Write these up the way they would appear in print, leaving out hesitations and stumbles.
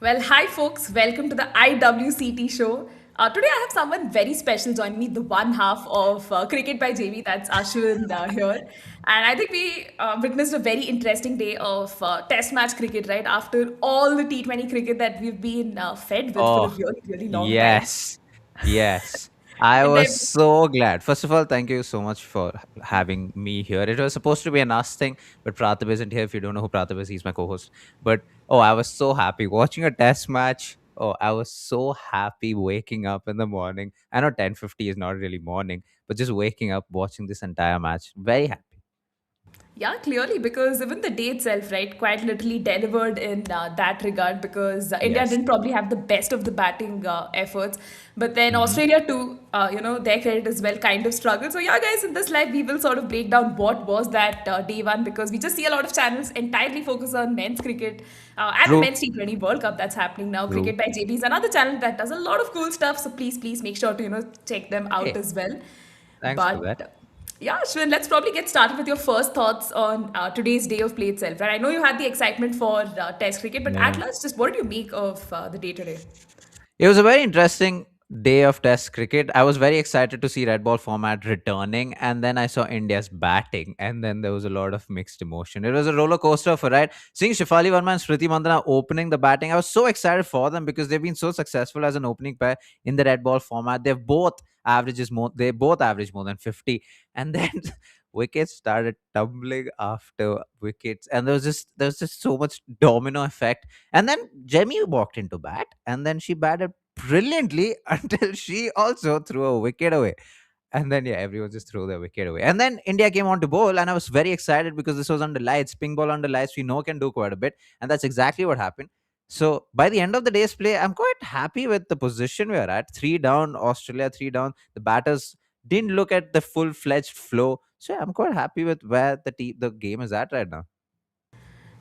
Well, hi folks, welcome to the IWCT Show. Today I have someone very special joining me, the one half of Cricket by JV, that's Aswin here. And I think we witnessed a very interesting day of test match cricket, right? After all the T20 cricket that we've been fed with for a Oh, really, really long time. yes. Yes. I And was then, so glad. First of all, thank you so much for having me here. It was supposed to be an us thing, but Pratap isn't here. If you don't know who Pratap is, he's my co-host. But I was so happy watching a test match. Oh, I was so happy waking up in the morning. I know 10:50 is not really morning, but just waking up watching this entire match, very happy. yeah, clearly, because even the day itself, right, quite literally delivered in that regard because India Yes. didn't probably have the best of the batting efforts. But then Hmm. Australia, too, their credit as well kind of struggled. So, yeah, guys, in this live, we will sort of break down what was that day one because we just see a lot of channels entirely focus on men's cricket and the True. men's T20 World Cup that's happening now. True. Cricket by JB is another channel that does a lot of cool stuff. So, please make sure to, check them out Hey, as well. thanks for that. But yeah, Ashwin, let's probably get started with your first thoughts on today's day of play itself. And I know you had the excitement for Test cricket, but at Yeah. last, just what did you make of the day today? It was a very interesting day of Test cricket. I was very excited to see red ball format returning, and then I saw India's batting, and then there was a lot of mixed emotion. It was a roller coaster for right. Seeing Shafali Verma and Smriti Mandana opening the batting, I was so excited for them because they've been so successful as an opening pair in the red ball format. They've both they both average more than 50, and then wickets started tumbling after wickets, and there was just so much domino effect. And then Jemmy walked into bat, and then she batted brilliantly until she also threw a wicket away. And then yeah, everyone just threw their wicket away. And then India came on to bowl, and I was very excited because this was under lights. Ping ball under lights, we know can do quite a bit, and that's exactly what happened. So by the end of the day's play, I'm quite happy with the position we are at. Three down, Australia, three down. The batters didn't look at the full-fledged flow. So yeah, I'm quite happy with where the game is at right now.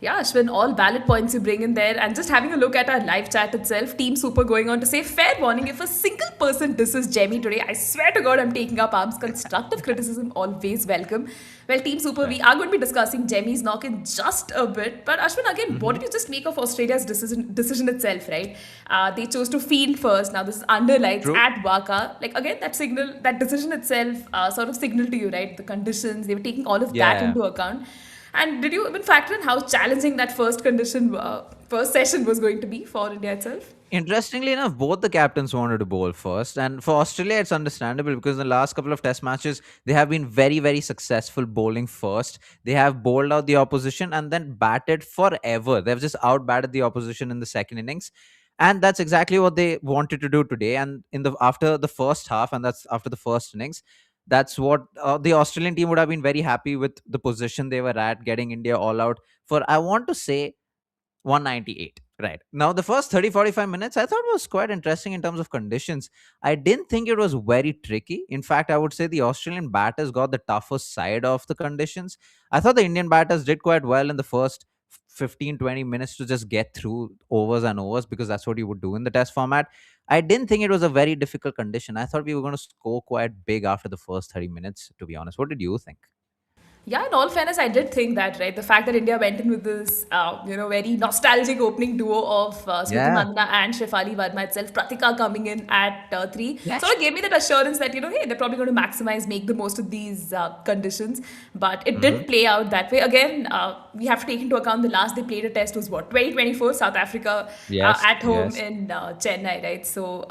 Yeah, Ashwin, all valid points you bring in there. And just having a look at our live chat itself, Team Super going on to say, fair warning, if a single person disses Jemmy today, I swear to God, I'm taking up arms. Constructive criticism always welcome. Well, Team Super, Right. we are going to be discussing Jemmy's knock in just a bit. But Ashwin, again, what Hmm. did you just make of Australia's decision itself, right? They chose to field first. Now, this is under lights True. at WACA. Like, again, that decision itself sort of signaled to you, right? The conditions, they were taking all of that Yeah. into account. And did you even factor in how challenging that first session was going to be for India itself? Interestingly enough, both the captains wanted to bowl first. And for Australia, it's understandable because in the last couple of test matches, they have been very, very successful bowling first. They have bowled out the opposition and then batted forever. They've just out batted the opposition in the second innings. And that's exactly what they wanted to do today. And in the after the first half, and that's after the first innings, that's what the Australian team would have been very happy with the position they were at, getting India all out for, I want to say, 198. Right. Now, the first 30-45 minutes I thought was quite interesting in terms of conditions. I didn't think it was very tricky. In fact, I would say the Australian batters got the toughest side of the conditions. I thought the Indian batters did quite well in the first 15-20 minutes to just get through overs and overs because that's what you would do in the test format. I didn't think it was a very difficult condition. I thought we were going to score quite big after the first 30 minutes, to be honest. What did you think? Yeah, in all fairness, I did think that, right? The fact that India went in with this, very nostalgic opening duo of Smriti Yeah. Mandana and Shefali Verma itself, Pratika coming in at three, sort Yes. of gave me that assurance that, hey, they're probably going to maximize, make the most of these conditions. But it Hmm. didn't play out that way. Again, we have to take into account the last they played a test was what, 2024, South Africa Yes. at home Yes. in Chennai, right? So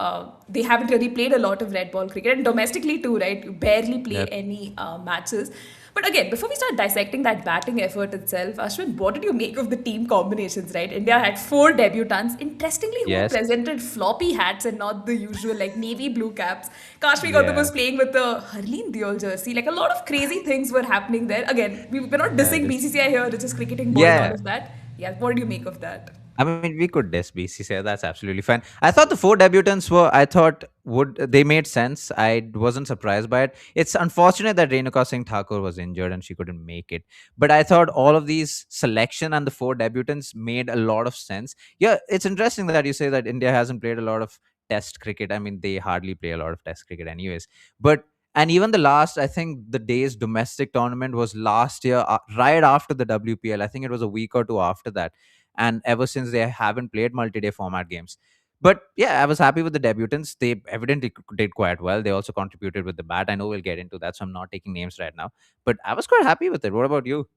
they haven't really played a lot of red ball cricket. And domestically too, right? You barely play Yep. any matches. But again, before we start dissecting that batting effort itself, Ashwin, what did you make of the team combinations, right? India had four debutants, interestingly, who were Yes. presented floppy hats and not the usual, like, navy blue caps. Kashvee Gautam Yeah. was playing with the Harleen Deol jersey. Like, a lot of crazy things were happening there. Again, we're not Yeah. dissing BCCI here, it's just cricketing board and all Yeah. of that. Yeah, what did you make of that? I mean, we could diss BCCI. That's absolutely fine. I thought the four debutants were. I thought would they made sense. I wasn't surprised by it. It's unfortunate that Renuka Singh Thakur was injured and she couldn't make it. But I thought all of these selection and the four debutants made a lot of sense. Yeah, it's interesting that you say that India hasn't played a lot of Test cricket. I mean, they hardly play a lot of Test cricket, anyways. But and even the last, I think the day's domestic tournament was last year, right after the WPL. I think it was a week or two after that, and ever since they haven't played multi-day format games. But yeah, I was happy with the debutants. They evidently did quite well. They also contributed with the bat. I know we'll get into that, so I'm not taking names right now. But I was quite happy with it. What about you?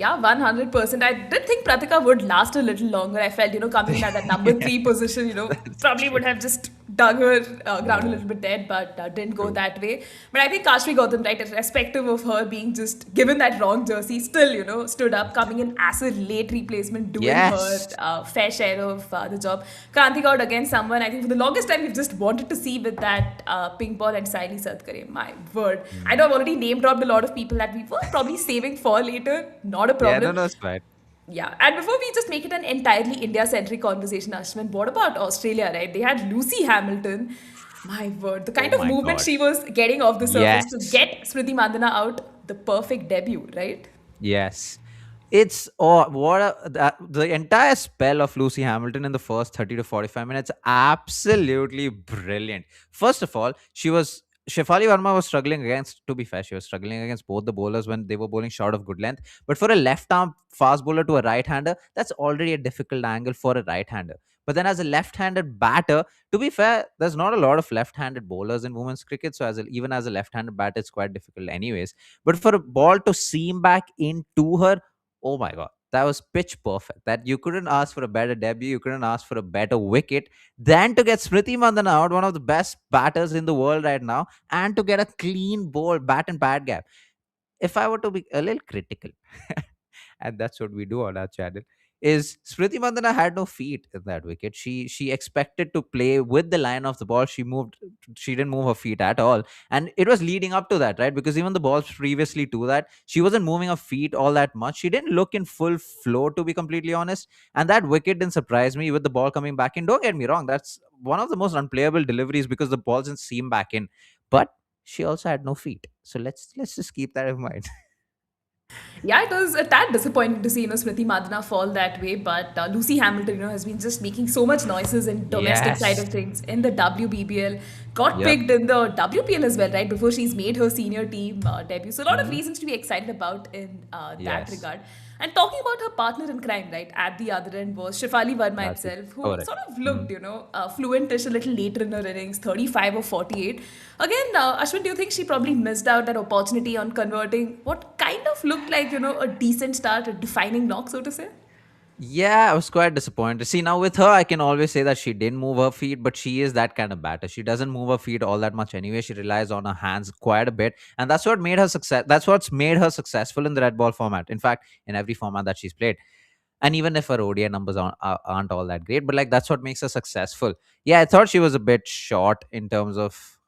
Yeah, 100%. I did think Pratika would last a little longer. I felt, coming in at that number three position, That's probably true. would have just dug her ground a Yeah, little bit dead, but didn't go true. that way. But I think Kashvee Gautam, right, irrespective of her being just given that wrong jersey, still, stood up, coming in as a late replacement, doing her Yes. fair share of the job. Kranti Gaud, again, someone I think for the longest time we've just wanted to see with that pink ball and Sayali Satghare. My word. I know Mm. I've already name dropped a lot of people that we were probably saving for later. Not a Yeah, no, problem. no, it's fine. Yeah, and before we just make it an entirely India-centric conversation, Ashwin, what about Australia, right? They had Lucy Hamilton. My word, the Oh kind of my movement God. she was getting off the surface to Yes. get Smriti Mandana out, the perfect debut, right? Yes. It's oh what the entire spell of Lucy Hamilton in the first 30 to 45 minutes, absolutely brilliant. First of all, Shefali Verma was struggling against, to be fair, she was struggling against both the bowlers when they were bowling short of good length. But for a left arm fast bowler to a right hander, that's already a difficult angle for a right hander. But then as a left handed batter, to be fair, there's not a lot of left handed bowlers in women's cricket. So even as a left handed batter, it's quite difficult anyways. But for a ball to seam back into her, oh my god, that was pitch perfect. That you couldn't ask for a better debut, you couldn't ask for a better wicket than to get Smriti Mandana out, one of the best batters in the world right now, and to get a clean ball, bat and pad gap. If I were to be a little critical, and that's what we do on our channel, is Smriti Mandana had no feet in that wicket. She expected to play with the line of the ball. She didn't move her feet at all. And it was leading up to that, right? Because even the balls previously to that, she wasn't moving her feet all that much. She didn't look in full flow, to be completely honest. And that wicket didn't surprise me with the ball coming back in. Don't get me wrong, that's one of the most unplayable deliveries because the ball didn't seam back in. But she also had no feet. So let's just keep that in mind. Yeah, it was a tad disappointing to see, Smriti Mandana fall that way. But Lucy Hamilton, has been just making so much noises in domestic side Yes. of things in the WBBL. Got Yep. picked in the WPL as well, right? Before she's made her senior team debut. So a lot of Mhm. reasons to be excited about in that Yes. regard. And talking about her partner in crime, right, at the other end was Shefali Verma That's it. itself, who Correct. sort of looked, Mhm. fluentish a little later in her innings, 35 or 48. Again, Ashwin, do you think she probably missed out that opportunity on converting what kind of looked like, a decent start, a defining knock, so to say? Yeah, I was quite disappointed. See, now with her, I can always say that she didn't move her feet, but she is that kind of batter. She doesn't move her feet all that much anyway. She relies on her hands quite a bit, and that's what made her success. That's what's made her successful in the red ball format. In fact, in every format that she's played, and even if her ODI numbers aren't all that great, but like that's what makes her successful. Yeah, I thought she was a bit short in terms of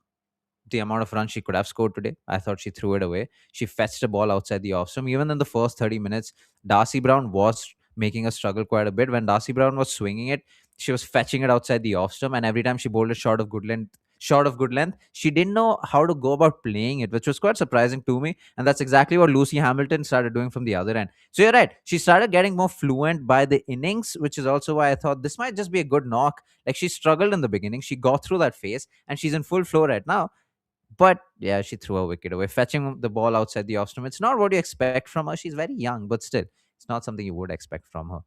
the amount of runs she could have scored today. I thought she threw it away. She fetched a ball outside the off stump. Even in the first 30 minutes, Darcy Brown was making her struggle quite a bit. When Darcy Brown was swinging it, she was fetching it outside the off stump, and every time she bowled it short of good length, she didn't know how to go about playing it, which was quite surprising to me. And that's exactly what Lucy Hamilton started doing from the other end. So you're right. She started getting more fluent by the innings, which is also why I thought this might just be a good knock. Like she struggled in the beginning. She got through that phase and she's in full flow right now. But yeah, she threw a wicket away, fetching the ball outside the off stump. It's not what you expect from her. She's very young, but still, it's not something you would expect from her.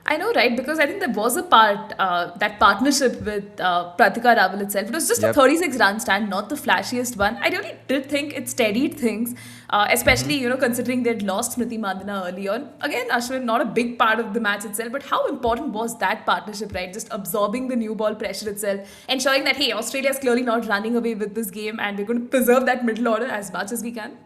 I know, right? Because I think there was a part, that partnership with Pratika Rawal itself. It was just a Yep. 36 run stand, not the flashiest one. I really did think it steadied things, Hmm. especially, considering they'd lost Smriti Mandana early on. Again, Ashwin, not a big part of the match itself, but how important was that partnership, right? Just absorbing the new ball pressure itself, ensuring that, hey, Australia's clearly not running away with this game and we're going to preserve that middle order as much as we can.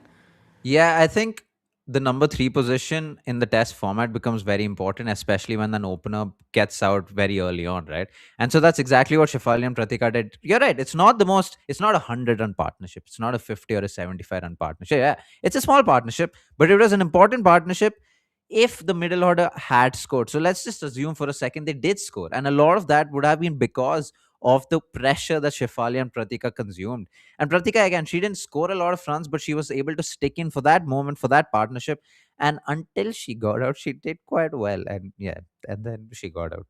Yeah, I think the number three position in the test format becomes very important, especially when an opener gets out very early on, right? And so that's exactly what Shefali and Pratika did. You're right. It's not a 100 run partnership. It's not a 50 or a 75 run partnership. Yeah, it's a small partnership, but it was an important partnership if the middle order had scored. So let's just assume for a second they did score. And a lot of that would have been because of the pressure that Shefali and Pratika consumed. And Pratika, again, she didn't score a lot of runs, but she was able to stick in for that moment, for that partnership. And until she got out, she did quite well. And yeah, and then she got out.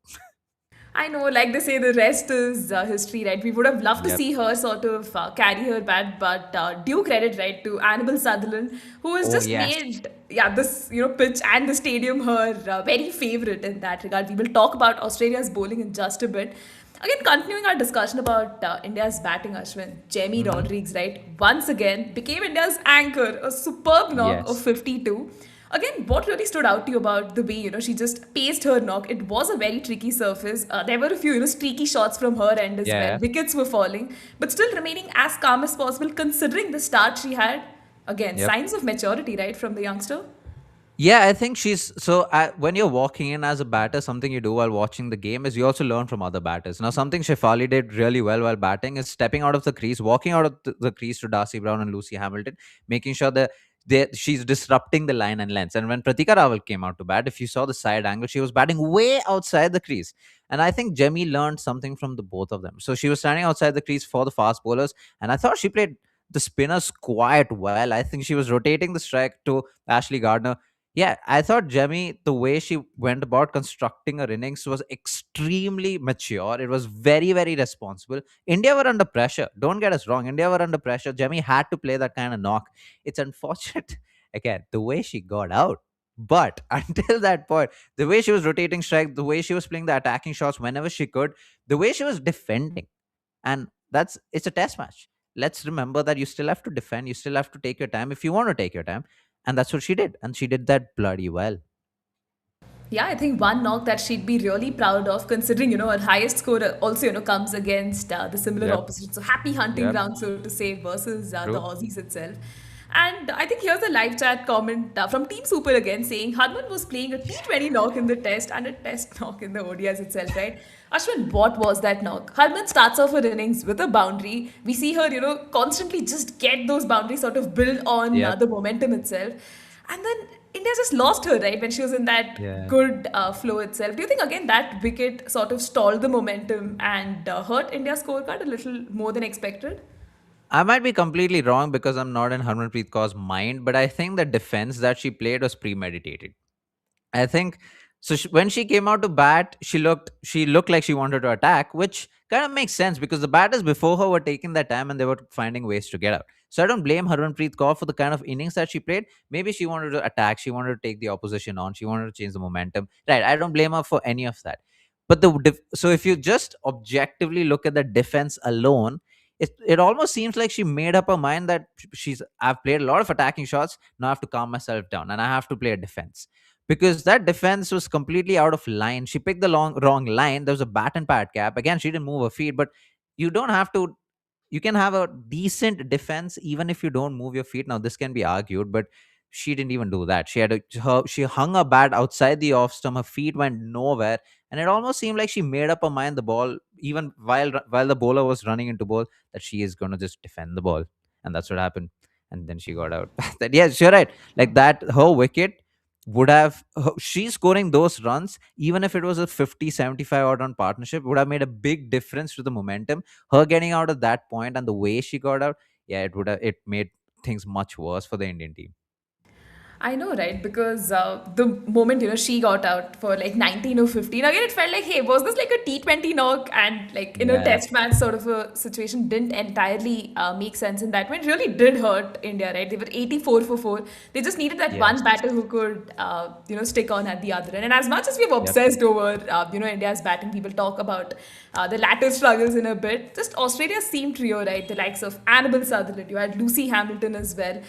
I know, like they say, the rest is history, right? We would have loved to Yep. see her sort of carry her bat, but due credit, right, to Annabel Sutherland, who has Oh just yes. made, yeah, this, pitch and the stadium her very favorite in that regard. We will talk about Australia's bowling in just a bit. Again, continuing our discussion about India's batting, Ashwin, Jemimah Hmm. Rodrigues, right, once again became India's anchor, a superb knock of Yes. 52. Again, what really stood out to you about the way, she just paced her knock? It was a very tricky surface. There were a few, streaky shots from her end as well. Yeah. Wickets were falling, but still remaining as calm as possible considering the start she had. Again, Yep. signs of maturity, right, from the youngster? Yeah, I think she's so. When you're walking in as a batter, something you do while watching the game is you also learn from other batters. Now, something Shefali did really well while batting is stepping out of the crease, walking out of the crease to Darcy Brown and Lucy Hamilton, making sure that she's disrupting the line and lengths. And when Pratika Rawal came out to bat, if you saw the side angle, she was batting way outside the crease. And I think Jemmy learned something from the both of them. So she was standing outside the crease for the fast bowlers, and I thought she played the spinners quite well. I think she was rotating the strike to Ashley Gardner. Yeah, I thought Jemmy, the way she went about constructing her innings was extremely mature. It was very, very responsible. India were under pressure. Don't get us wrong. India were under pressure. Jemmy had to play that kind of knock. It's unfortunate, again, the way she got out. But until that point, the way she was rotating strike, the way she was playing the attacking shots whenever she could, the way she was defending, and it's a test match. Let's remember that you still have to defend, you still have to take your time if you want to take your time, and that's what she did, and she did that bloody well. Yeah, I think one knock that she'd be really proud of, considering, her highest score also, comes against the similar Yep. opposition. So happy hunting Yep. ground, so to say, versus the True. Aussies itself. And I think here's a live chat comment from Team Super again saying Harman was playing a T20 knock in the test and a test knock in the ODIs itself, right? Ashwin, what was that knock? Harman starts off her innings with a boundary. We see her, constantly just get those boundaries sort of build on Yep. the momentum itself. And then India just lost her, right, when she was in that Yeah. good flow itself. Do you think, again, that wicket sort of stalled the momentum and hurt India's scorecard a little more than expected? I might be completely wrong because I'm not in Harmanpreet Kaur's mind, but I think the defense that she played was premeditated. I think so. When she came out to bat, she looked like she wanted to attack, which kind of makes sense because the batters before her were taking their time and they were finding ways to get out. So I don't blame Harmanpreet Kaur for the kind of innings that she played. Maybe she wanted to attack, she wanted to take the opposition on, she wanted to change the momentum. Right, I don't blame her for any of that. But so if you just objectively look at the defense alone, it almost seems like she made up her mind that I've played a lot of attacking shots. Now I have to calm myself down and I have to play a defense because that defense was completely out of line. She picked the wrong line. There was a bat and pad gap. Again, she didn't move her feet, but you don't have to. You can have a decent defense even if you don't move your feet. Now, this can be argued, but she didn't even do that. She hung her bat outside the off stump. Her feet went nowhere, and it almost seemed like she made up her mind the ball even while the bowler was running into ball that she is gonna just defend the ball, and that's what happened. And then she got out. That yes, you're right. Like that, her wicket she's scoring those runs even if it was a 50-75 odd run partnership would have made a big difference to the momentum. Her getting out at that point and the way she got out, yeah, it made things much worse for the Indian team. I know, right? Because the moment she got out for like 19 or 15, again it felt like, hey, was this like a T20 knock? And like in a Yeah. test match sort of a situation didn't entirely make sense in that way. It really did hurt India, right? They were 84 for 4. They just needed that one Yes. batter who could, stick on at the other end. And as much as we've Yep. obsessed over, India's batting, we will talk about the latter struggles in a bit. Just Australia's team trio, right? The likes of Annabel Sutherland, you had Lucy Hamilton as well,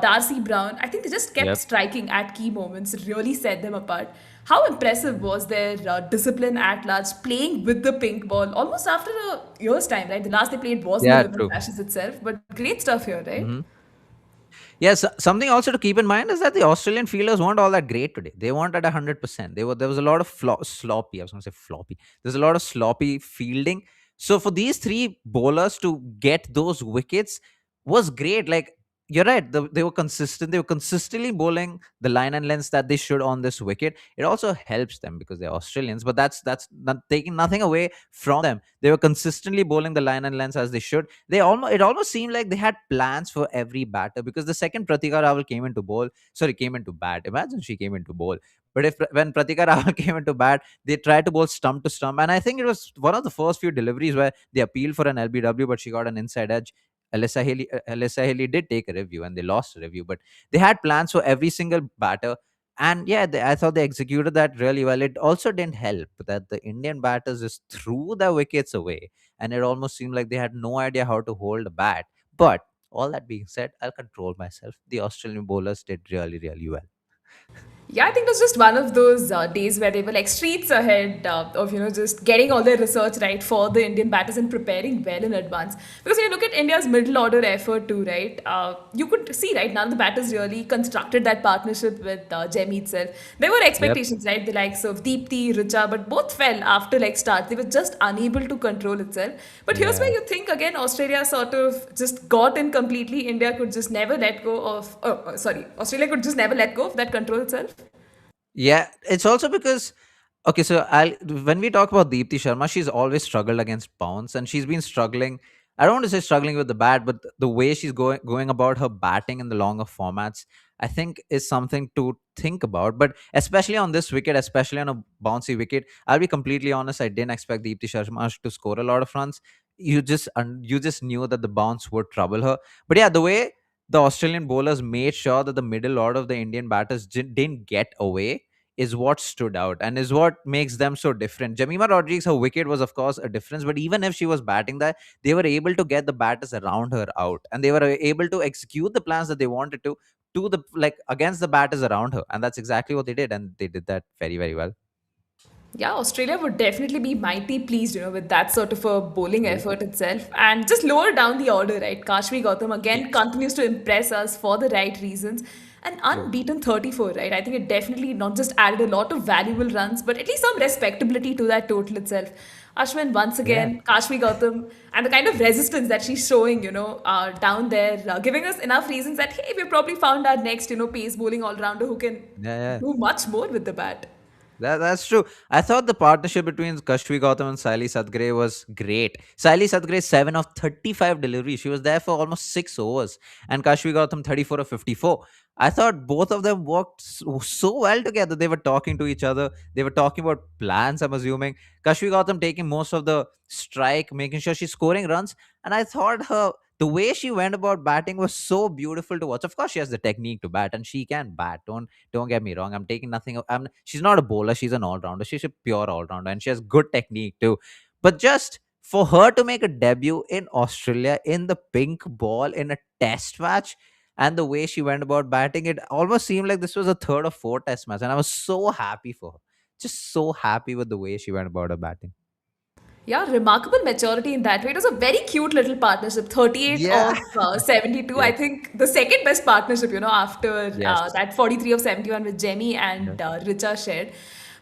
Darcy Brown. I think they just kept Yep. striking at key moments. It really set them apart. How impressive was their discipline at large, playing with the pink ball almost after a year's time, right? The last they played was in the Yeah, Women's true. Ashes itself, but great stuff here, right? Hmm. Yes, something also to keep in mind is that the Australian fielders weren't all that great today. They weren't at 100%. There was a lot of sloppy. I was going to say floppy. There's a lot of sloppy fielding. So for these three bowlers to get those wickets was great. Like you're right. They were consistent. They were consistently bowling the line and lengths that they should on this wicket. It also helps them because they're Australians, but that's not taking nothing away from them. They were consistently bowling the line and lengths as they should. It almost seemed like they had plans for every batter, because the second Pratika Rawal came into bat. Imagine she came into bowl. But if when Pratika Rawal came into bat, they tried to bowl stump to stump, and I think it was one of the first few deliveries where they appealed for an LBW, but she got an inside edge. Alyssa Haley did take a review and they lost a review, but they had plans for every single batter. And yeah, I thought they executed that really well. It also didn't help that the Indian batters just threw the wickets away, and it almost seemed like they had no idea how to hold a bat. But all that being said, I'll control myself. The Australian bowlers did really, really well. Yeah, I think it was just one of those days where they were like streets ahead of, just getting all their research right for the Indian batters and preparing well in advance. Because when you look at India's middle order effort too, right, you could see, right, none of the batters really constructed that partnership with Jemmy itself. There were Yep. expectations, right, the likes of Deepti, Richa, but both fell after like start. They were just unable to control itself. But here's where Yeah. you think again, Australia sort of just got in completely. India could just never let go of, sorry, Australia could just never let go of that control itself. Yeah, it's also because okay, so I'll when we talk about Deepti Sharma, she's always struggled against bounce, and she's been struggling. I don't want to say struggling with the bat, but the way she's going about her batting in the longer formats, I think is something to think about. But especially on this wicket, especially on a bouncy wicket, I'll be completely honest. I didn't expect Deepti Sharma to score a lot of runs. You just knew that the bounce would trouble her. But yeah, the way the Australian bowlers made sure that the middle order of the Indian batters didn't get away is what stood out and is what makes them so different. Jemimah Rodrigues, her wicket was, of course, a difference, but even if she was batting that, they were able to get the batters around her out, and they were able to execute the plans that they wanted to the like against the batters around her, and that's exactly what they did, and they did that very, very well. Yeah, Australia would definitely be mighty pleased, with that sort of a bowling True. effort itself. And just lower down the order, right? Kashvee Gautam again Yes. continues to impress us for the right reasons. An True. unbeaten 34, right? I think it definitely not just added a lot of valuable runs, but at least some respectability to that total itself. Ashwin, once Yeah. again, Kashvee Gautam, and the kind of resistance that she's showing, down there, giving us enough reasons that, hey, we've probably found our next, pace bowling all rounder who can Yeah, yeah. do much more with the bat. That's true. I thought the partnership between Kashvee Gautam and Sayali Satghare was great. Sayali Satghare 7 of 35 deliveries. She was there for almost 6 overs. And Kashvee Gautam 34 of 54. I thought both of them worked so well together. They were talking to each other. They were talking about plans, I'm assuming. Kashvee Gautam taking most of the strike, making sure she's scoring runs. And I thought the way she went about batting was so beautiful to watch. Of course, she has the technique to bat, and she can bat. Don't get me wrong. I'm taking nothing. She's not a bowler. She's an all rounder. She's a pure all rounder, and she has good technique too. But just for her to make a debut in Australia in the pink ball in a test match, and the way she went about batting, it almost seemed like this was a third or fourth test match, and I was so happy for her. Just so happy with the way she went about her batting. Yeah, remarkable maturity in that way. It was a very cute little partnership. 38 Yeah. of 72. I Yep. think the second best partnership, after Yes. that 43 of 71 with Jemmy Yeah. and Richa shared.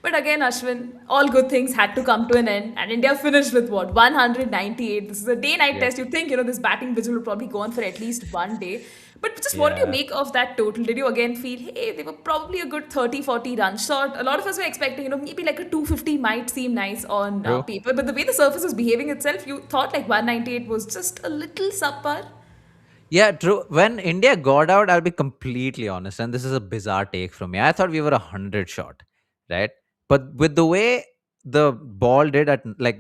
But again, Ashwin, all good things had to come to an end. And India finished with what? 198. This is a day night Yep. test. You'd think, this batting vigil will probably go on for at least one day. But just what did you Yeah. make of that total? Did you again feel, hey, they were probably a good 30, 40 runs short? A lot of us were expecting, maybe like a 250 might seem nice on True. paper. But the way the surface was behaving itself, you thought like 198 was just a little subpar. Yeah, true. When India got out, I'll be completely honest, and this is a bizarre take from me. I thought we were 100 short, right? But with the way the ball did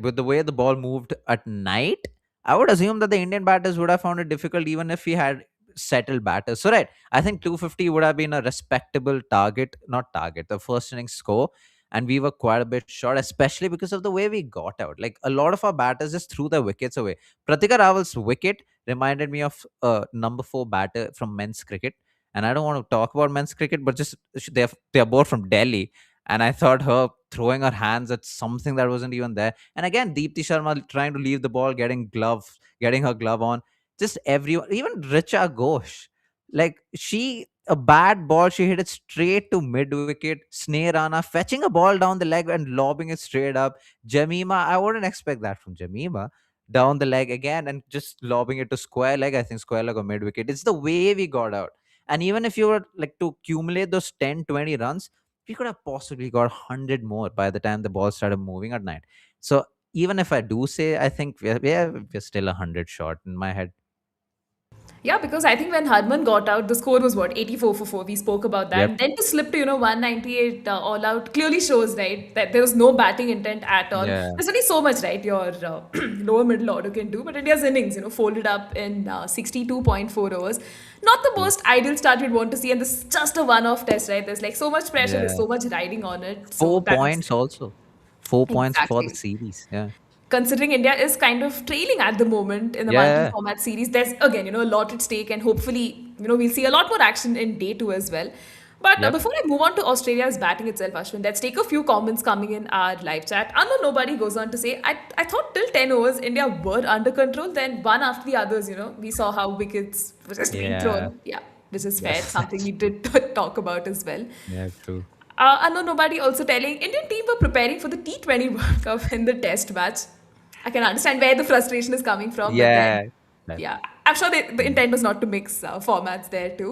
with the way the ball moved at night, I would assume that the Indian batters would have found it difficult even if we had settled batters. So, right, I think 250 would have been a respectable target, not target, the first inning score. And we were quite a bit short, especially because of the way we got out. Like a lot of our batters just threw their wickets away. Pratika Rawal's wicket reminded me of a number 4 batter from men's cricket. And I don't want to talk about men's cricket, but just they're both from Delhi. And I thought her throwing her hands at something that wasn't even there. And again, Deepti Sharma trying to leave the ball, getting her glove on. Just everyone, even Richa Ghosh, like a bad ball, she hit it straight to mid wicket. Snare Rana fetching a ball down the leg and lobbing it straight up. Jemimah, I wouldn't expect that from Jemimah. down the leg again and just lobbing it to square leg. I think square leg or mid wicket. It's the way we got out. And even if you were like to accumulate those 10, 20 runs, we could have possibly got 100 more by the time the ball started moving at night. So even if I do say, I think we're still 100 short in my head. Yeah, because I think when Harman got out, the score was what, 84 for 4. We spoke about that. Yep. And then to slip to, 198 all out clearly shows, right, that there was no batting intent at all. Yeah. There's only so much, right, your lower middle order can do. But India's innings, folded up in 62.4 overs. Not the True. most ideal start you'd want to see. And this is just a one off test, right? There's like so much pressure, there's Yeah. so much riding on it. So 4 points also. 4 points for the exactly, series. Yeah. considering India is kind of trailing at the moment in the Yeah. multi-format series, there's again, a lot at stake, and hopefully, we'll see a lot more action in day two as well. But Yep. before I move on to Australia's batting itself, Ashwin, let's take a few comments coming in our live chat. I know nobody goes on to say, I thought till 10 overs, India were under control, then one after the others, we saw how wickets were just being Yeah. thrown. Yeah, which is fair. It's Yes. something we did talk about as well. Yeah, true. I know nobody also telling Indian team were preparing for the T20 World Cup in the test match. I can understand where the frustration is coming from, but then, Yeah. That, yeah, I'm sure the mm, intent was not to mix formats there too.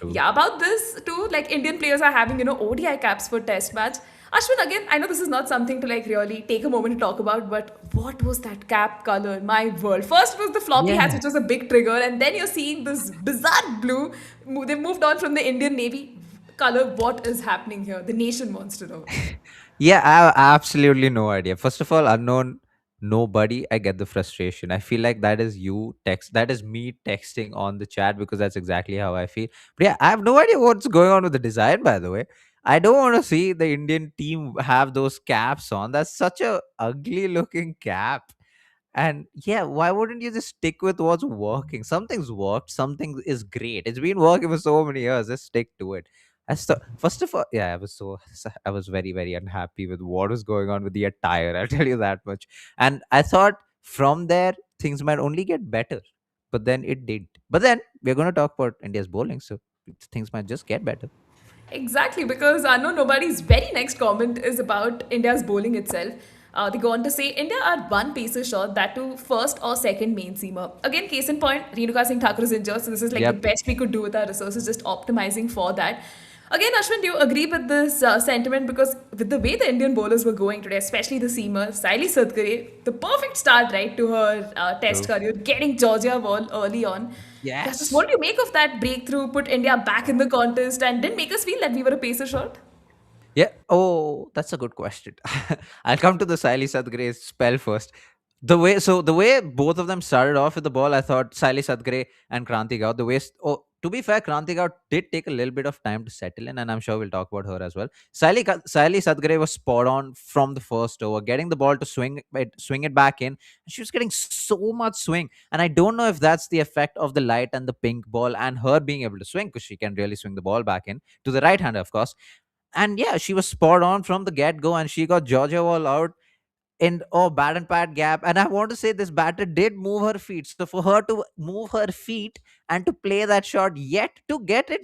true. Yeah, about this too, like Indian players are having, ODI caps for test match. Ashwin, again, I know this is not something to like really take a moment to talk about, but what was that cap color? My world. First was the floppy hats, Yeah. which was a big trigger, and then you're seeing this bizarre blue. They've moved on from the Indian Navy color. What is happening here? The nation wants to know. Yeah, I have absolutely no idea. First of all, unknown nobody. I get the frustration. I feel like that is you text. That is me texting on the chat because that's exactly how I feel. But yeah, I have no idea what's going on with the design. By the way, I don't want to see the Indian team have those caps on. That's such a ugly looking cap. And yeah, why wouldn't you just stick with what's working? Something's worked, something is great. It's been working for so many years. Just stick to it. First of all, yeah, I was very, very unhappy with what was going on with the attire. I'll tell you that much. And I thought from there things might only get better, but then it did. But then we're going to talk about India's bowling, so things might just get better. Exactly, because I know nobody's very next comment is about India's bowling itself. They go on to say India are one pacer short, that to first or second main seamer. Again, case in point, Renuka Singh Thakur is injured, so this is like the Yep. best we could do with our resources, just optimizing for that. Again, Ashwin, do you agree with this sentiment? Because with the way the Indian bowlers were going today, especially the seamer, Sayali Satghare, the perfect start, right, to her test True. career, getting Georgia ball early on. Yeah, just Yes. what do you make of that breakthrough, put India back in the contest, and didn't make us feel that we were a pacer short? Yeah. Oh, that's a good question. I'll come to the Siley Sadgre spell first. The way both of them started off with the ball, I thought Siley Satghare and Kranti Gaud. To be fair, Kranti Gaud did take a little bit of time to settle in, and I'm sure we'll talk about her as well. Siley Satghare was spot on from the first over, getting the ball to swing it back in, and she was getting so much swing. And I don't know if that's the effect of the light and the pink ball and her being able to swing, because she can really swing the ball back in to the right hander, of course. And yeah, she was spot on from the get go, and she got Georgia Wall out in bat and pad gap. And I want to say this batter did move her feet. So for her to move her feet and to play that shot, yet to get it,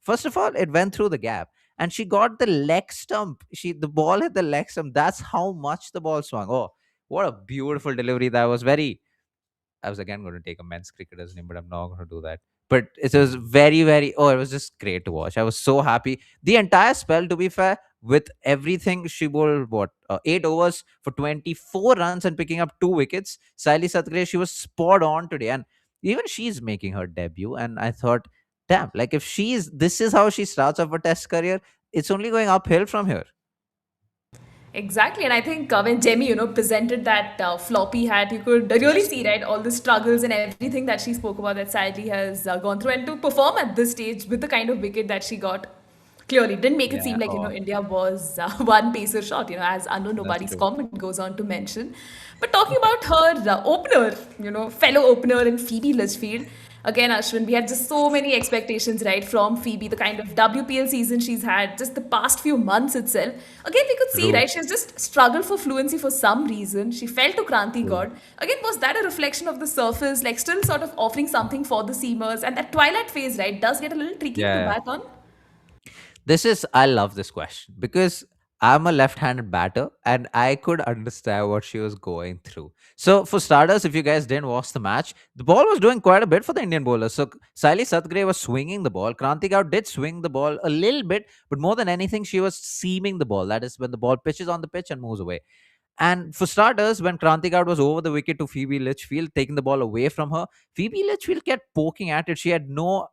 first of all, it went through the gap. And she got the leg stump. The ball hit the leg stump. That's how much the ball swung. Oh, what a beautiful delivery that was! Very I was again going to take a men's cricketer's name, but I'm not going to do that. But it was very, very, it was just great to watch. I was so happy. The entire spell, to be fair, with everything, she bowled 8 overs for 24 runs and picking up 2 wickets. Siley Satghare, she was spot on today. And even she's making her debut. And I thought, damn, like if this is how she starts off a test career, it's only going uphill from here. Exactly, and I think when Jemmy, presented that floppy hat, you could really Yes. see, right, all the struggles and everything that she spoke about that Sadly has gone through, and to perform at this stage with the kind of wicket that she got, clearly didn't make it Yeah. seem like Oh, India was one pacer shot, as unknown that's nobody's true. comment goes on to mention. But talking about her opener, fellow opener in Phoebe Litchfield. Again, Ashwin, we had just so many expectations, right, from Phoebe, the kind of WPL season she's had, just the past few months itself. Again, we could see, True. right, she's just struggled for fluency for some reason. She fell to Kranti True. Gaud. Again, was that a reflection of the surface, like still sort of offering something for the seamers? And that twilight phase, right, does get a little tricky to Yeah. bat on. I love this question because I'm a left-handed batter, and I could understand what she was going through. So, for starters, if you guys didn't watch the match, the ball was doing quite a bit for the Indian bowlers. So, Sayali Satghare was swinging the ball. Kranti Gaud did swing the ball a little bit, but more than anything, she was seaming the ball. That is when the ball pitches on the pitch and moves away. And for starters, when Kranti Gaud was over the wicket to Phoebe Litchfield, taking the ball away from her, Phoebe Litchfield kept poking at it. She had no,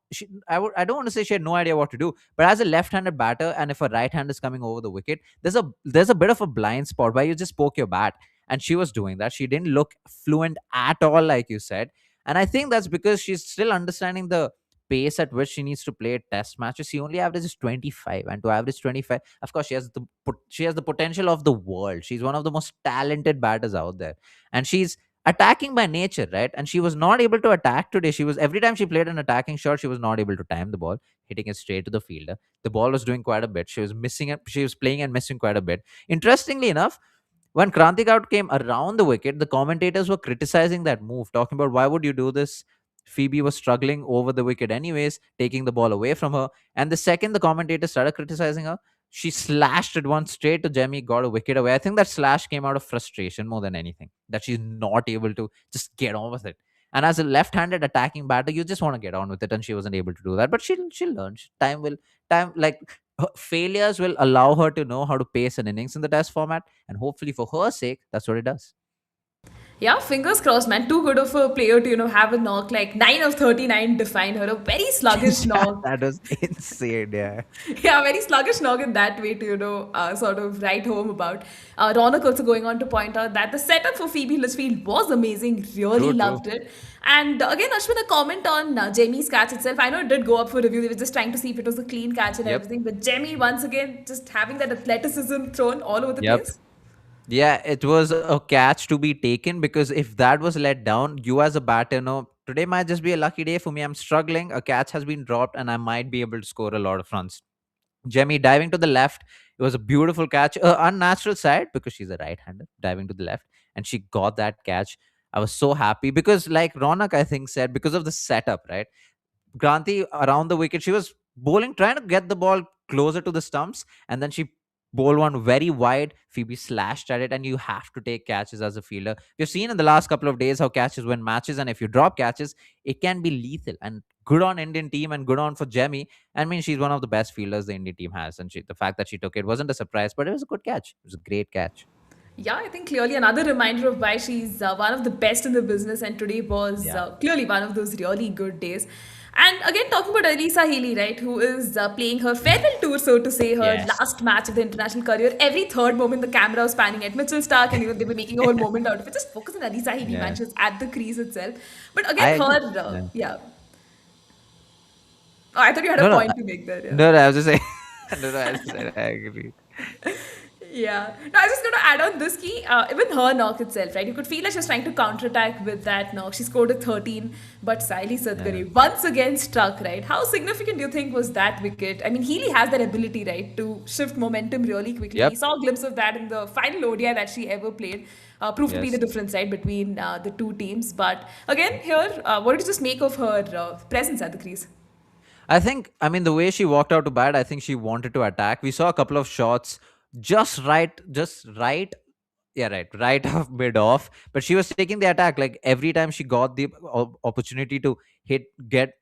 I don't want to say she had no idea what to do, but as a left-handed batter, and if a right hand is coming over the wicket, there's a bit of a blind spot where you just poke your bat. And she was doing that. She didn't look fluent at all, like you said. And I think that's because she's still understanding the pace at which she needs to play test matches. She only averages 25, and to average 25, of course, she has the potential of the world. She's one of the most talented batters out there, and she's attacking by nature, right? And she was not able to attack today. She was Every time she played an attacking shot, she was not able to time the ball, hitting it straight to the fielder. The ball was doing quite a bit. She was missing it. She was playing and missing quite a bit. Interestingly enough, when Kranti Gaud came around the wicket, the commentators were criticizing that move, talking about why would you do this? Phoebe was struggling over the wicket anyways, taking the ball away from her. And the second the commentators started criticizing her, she slashed it one straight to Jemmy, got a wicket away. I think that slash came out of frustration more than anything, that she's not able to just get on with it. And as a left-handed attacking batter, you just want to get on with it, and she wasn't able to do that. But she'll learn. Time like her failures will allow her to know how to pace an innings in the test format, and hopefully for her sake, that's what it does. Yeah, fingers crossed, man. Too good of a player to, have a knock like 9 of 39 define her. A very sluggish Yeah, knock. that was insane. Yeah. Yeah, very sluggish knock in that way to, sort of write home about. Ronak also going on to point out that the setup for Phoebe Litchfield was amazing. Really True, true. loved it. And again, Ashwin, a comment on Jamie's catch itself. I know it did go up for review. They were just trying to see if it was a clean catch and Yep. everything. But Jamie, once again, just having that athleticism thrown all over the Yep. place. Yeah, it was a catch to be taken, because if that was let down, you as a batter know today might just be a lucky day for me. I'm struggling. A catch has been dropped, and I might be able to score a lot of runs. Jemmy diving to the left. It was a beautiful catch. Unnatural side, because she's a right-hander, diving to the left, and she got that catch. I was so happy because, like Ronak, I think said, because of the setup, right? Kranti around the wicket, she was bowling, trying to get the ball closer to the stumps, and then she bowled one very wide. Phoebe slashed at it, and you have to take catches as a fielder. We've seen in the last couple of days how catches win matches, and if you drop catches, it can be lethal. And good on Indian team, and good on for Jemmy. I mean, she's one of the best fielders the Indian team has, and the fact that she took it wasn't a surprise, but it was a good catch. It was a great catch. Yeah, I think clearly another reminder of why she's one of the best in the business, and today was Yeah. clearly one of those really good days. And again, talking about Elisa Healy, right, who is playing her farewell tour, so to say, her Yes. last match of the international career. Every third moment, the camera was panning at Mitchell Stark, and they were making a whole moment out of it. Just focus on Elisa Healy, man. Yeah. She was at the crease itself. But again, I her, agree. Yeah. yeah. Oh, I thought you had a No, no, point to make there, yeah. no, no. I was just saying. No, no. I just said I agree. Yeah. No, I was just going to add on this key. Even her knock itself, right? You could feel like she was trying to counterattack with that knock. She scored a 13, but Sayali Yeah. Satghare once again struck, right? How significant do you think was that wicket? I mean, Healy has that ability, right, to shift momentum really quickly. We Yep. saw a glimpse of that in the final ODI that she ever played. Proved to be the Yes. difference, right, between the two teams. But again, here, what did you just make of her presence at the crease? I mean, the way she walked out to bat, I think she wanted to attack. We saw a couple of shots just right. Yeah, right off mid off. But she was taking the attack. Like every time she got the opportunity to get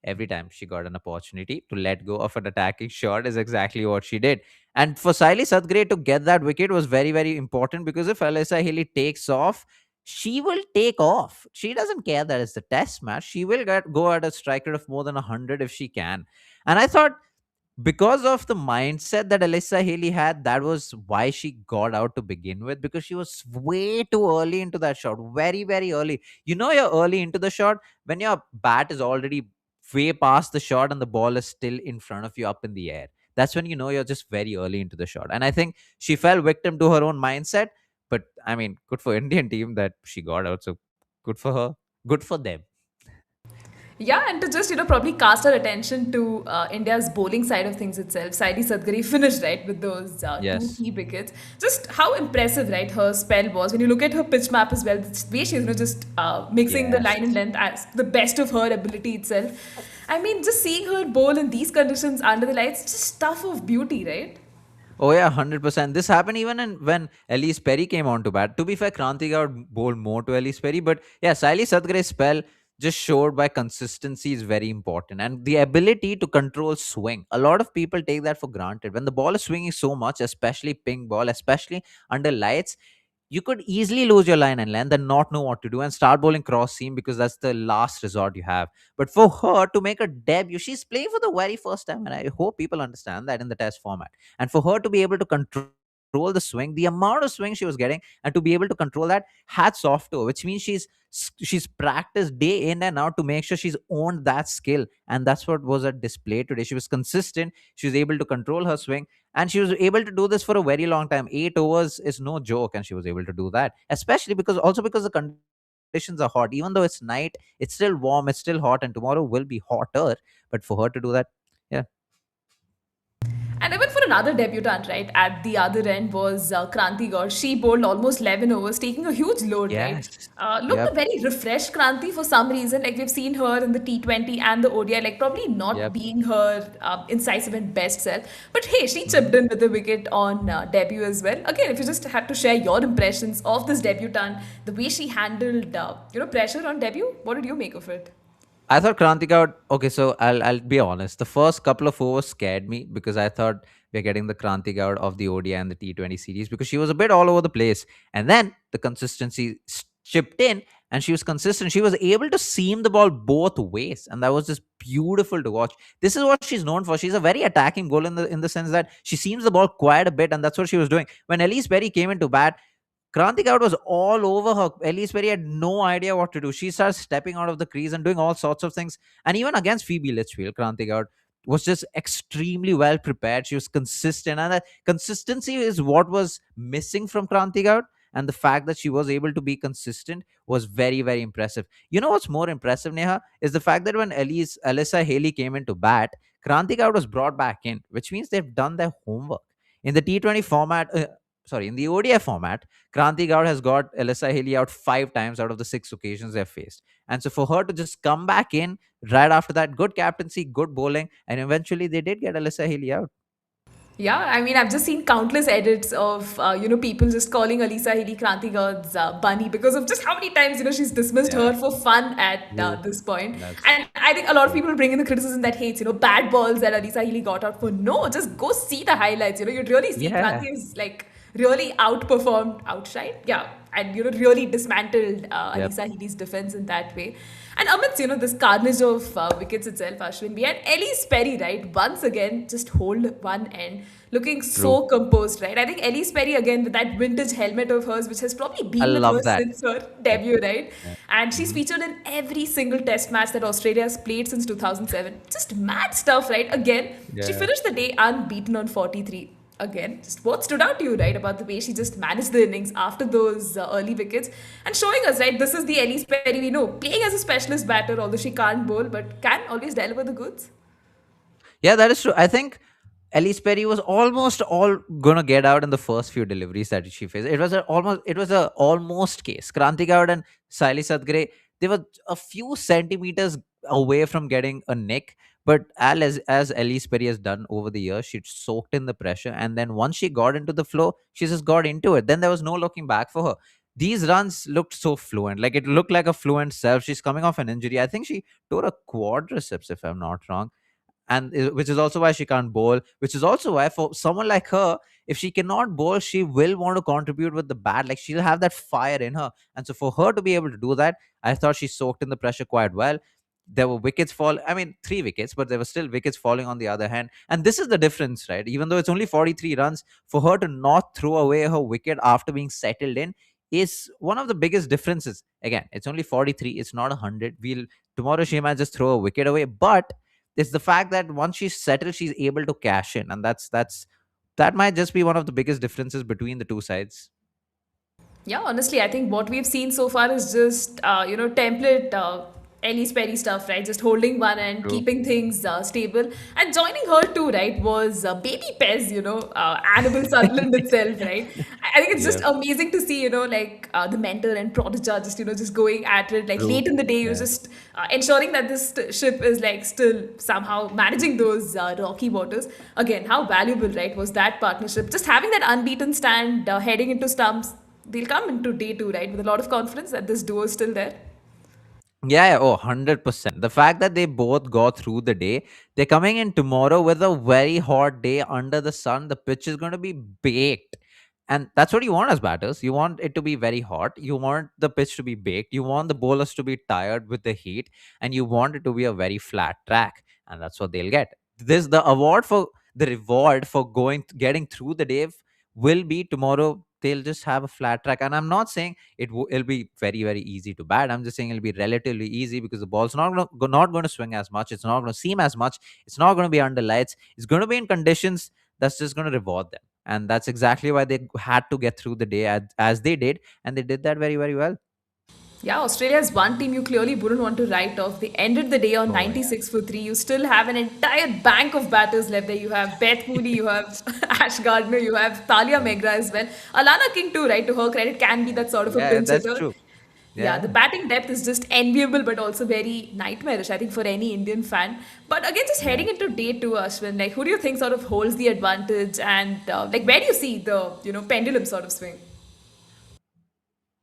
every time she got an opportunity to let go of an attacking shot is exactly what she did. And for Sayali Satghare to get that wicket was very, very important, because if Alyssa Healy takes off, she will take off. She doesn't care that it's the test match. She will go at a strike rate of more than 100 if she can. And I thought, because of the mindset that Alyssa Haley had, that was why she got out to begin with, because she was way too early into that shot. Very, very early. You know, you're early into the shot when your bat is already way past the shot and the ball is still in front of you up in the air. That's when you know you're just very early into the shot. And I think she fell victim to her own mindset. But I mean, good for Indian team that she got out. So good for her. Good for them. Yeah, and to just probably cast our attention to India's bowling side of things itself. Saidi Sadgari finished right with those two Yes. key wickets. Just how impressive, right, her spell was. When you look at her pitch map as well, the way she's just mixing the Yes. line and length as the best of her ability itself. I mean, just seeing her bowl in these conditions under the lights, just stuff of beauty, right? Oh yeah, 100%. This happened even when Ellyse Perry came on to bat. To be fair, Kranti Gaud bowled more to Ellyse Perry, but yeah, Sayali Satghare spell just showed by consistency is very important, and the ability to control swing. A lot of people take that for granted. When the ball is swinging so much, especially pink ball, especially under lights, you could easily lose your line and length and not know what to do and start bowling cross seam because that's the last resort you have. But for her to make a debut, she's playing for the very first time, and I hope people understand that in the test format. And for her to be able to control the swing, the amount of swing she was getting, and to be able to control that, hats off to her, which means she's practiced day in and out to make sure she's owned that skill, and that's what was at display today. She was consistent, she was able to control her swing, and she was able to do this for a very long time. 8 overs is no joke, and she was able to do that, especially because the conditions are hot. Even though it's night, it's still warm, it's still hot, and tomorrow will be hotter. But for her to do that, yeah. And even for another debutant, right, at the other end was Kranti Gaud. She bowled almost 11 overs, taking a huge load, right? Yes. Looked a Yep. very refreshed Kranti for some reason. Like we've seen her in the T20 and the ODI, like probably not Yep. being her incisive and best self. But hey, she chipped Mhm. in with a wicket on debut as well. Again, if you just had to share your impressions of this debutant, the way she handled, pressure on debut, what did you make of it? I thought Kranti Gaud. Okay, so I'll be honest. The first couple of overs scared me because I thought we're getting the Kranti Gaud of the ODI and the T20 series because she was a bit all over the place, and then the consistency chipped in, and she was consistent. She was able to seam the ball both ways, and that was just beautiful to watch. This is what she's known for. She's a very attacking bowler in the sense that she seams the ball quite a bit, and that's what she was doing when Ellyse Perry came into bat. Kranti Gaud was all over her. Ellyse Perry had no idea what to do. She started stepping out of the crease and doing all sorts of things. And even against Phoebe Litchfield, Kranti Gaud was just extremely well prepared. She was consistent. And that consistency is what was missing from Kranti Gaud. And the fact that she was able to be consistent was very, very impressive. You know what's more impressive, Neha, is the fact that when Alyssa Haley came into bat, Kranti Gaud was brought back in, which means they've done their homework. In the T20 format, in the ODI format, Kranti Gaud has got Alyssa Haley out 5 times out of the 6 occasions they've faced. And so for her to just come back in right after that, good captaincy, good bowling, and eventually they did get Alyssa Haley out. Yeah, I mean, I've just seen countless edits of people just calling Alisa Haley Kranti Gaud's bunny because of just how many times she's dismissed Yeah, her for fun at true. this point. That's And I think a lot of true. people bring in the criticism that hates bad balls that Alisa Haley got out for. No, just go see the highlights. You'd really see Yeah, Kranti is like really outperformed, outshined, yeah, and really dismantled yep. Alisa Healy's defense in that way. And amidst this carnage of wickets itself, Ashwin, we had Ellyse Perry, right, once again just hold one end, looking True. so composed, right. I think Ellyse Perry again with that vintage helmet of hers, which has probably I been with her love that. since her Yeah, debut, right, yeah. and she's Mhm. featured in every single Test match that Australia has played since 2007. Just mad stuff, right? Again, she Yeah. finished the day unbeaten on 43. Again, just what stood out to you, right, about the way she just managed the innings after those early wickets and showing us, right, this is the Ellyse Perry we know, playing as a specialist batter, although she can't bowl, but can always deliver the goods. Yeah, that is true. I think Ellyse Perry was almost all gonna get out in the first few deliveries that she faced. It was a almost case. Kranti Gaud and Sayali Satghare, they were a few centimeters away from getting a nick. But as Ellyse Perry has done over the years, she soaked in the pressure, and then once she got into the flow, she just got into it. Then there was no looking back for her. These runs looked so fluent, like it looked like a fluent self. She's coming off an injury. I think she tore a quadriceps, if I'm not wrong, and which is also why she can't bowl, which is also why for someone like her, if she cannot bowl, she will want to contribute with the bat. Like she'll have that fire in her, and so for her to be able to do that, I thought she soaked in the pressure quite well. There were wickets fall, I mean 3 wickets, but there were still wickets falling on the other hand, and this is the difference, right? Even though it's only 43 runs, for her to not throw away her wicket after being settled in is one of the biggest differences. Again, it's only 43, it's not 100. We'll Tomorrow she might just throw a wicket away, but it's the fact that once she's settled, she's able to cash in, and that might just be one of the biggest differences between the two sides. Yeah, honestly, I think what we've seen so far is just template. Ellyse Perry stuff, right? Just holding one and True. keeping things stable. And joining her too, right, was baby Pez, Annabel Sutherland itself, right? I think it's just Yeah. amazing to see, like the mentor and prodigy just, just going at it. Like True. late in the day, you're Yeah. just ensuring that this ship is like still somehow managing those rocky waters. Again, how valuable, right, was that partnership? Just having that unbeaten stand heading into stumps. They'll come into day two, right, with a lot of confidence that this duo is still there. Yeah, yeah, oh, 100%. The fact that they both got through the day, they're coming in tomorrow with a very hot day under the sun. The pitch is going to be baked. And that's what you want as batters. You want it to be very hot. You want the pitch to be baked. You want the bowlers to be tired with the heat. And you want it to be a very flat track. And that's what they'll get. This the reward for getting through the day will be tomorrow. They'll just have a flat track. And I'm not saying it'll be very very easy to bat. I'm just saying it'll be relatively easy because the ball's not going to swing as much. It's not going to seam as much. It's not going to be under lights. It's going to be in conditions that's just going to reward them, and that's exactly why they had to get through the day as they did, and they did that very very well. Yeah, Australia is one team you clearly wouldn't want to write off. They ended the day on Oh yeah. 96 for 3. You still have an entire bank of batters left there. You have Beth Mooney, you have Ash Gardner, you have Talia Megra as well. Alana King too, right? To her credit, can be that sort of a Yeah, pinch that's hitter. true. Yeah, Yeah, the yeah. batting depth is just enviable, but also very nightmarish, I think, for any Indian fan. But again, just Yeah. heading into day two, Ashwin, like, who do you think sort of holds the advantage? And, like, where do you see the, pendulum sort of swing?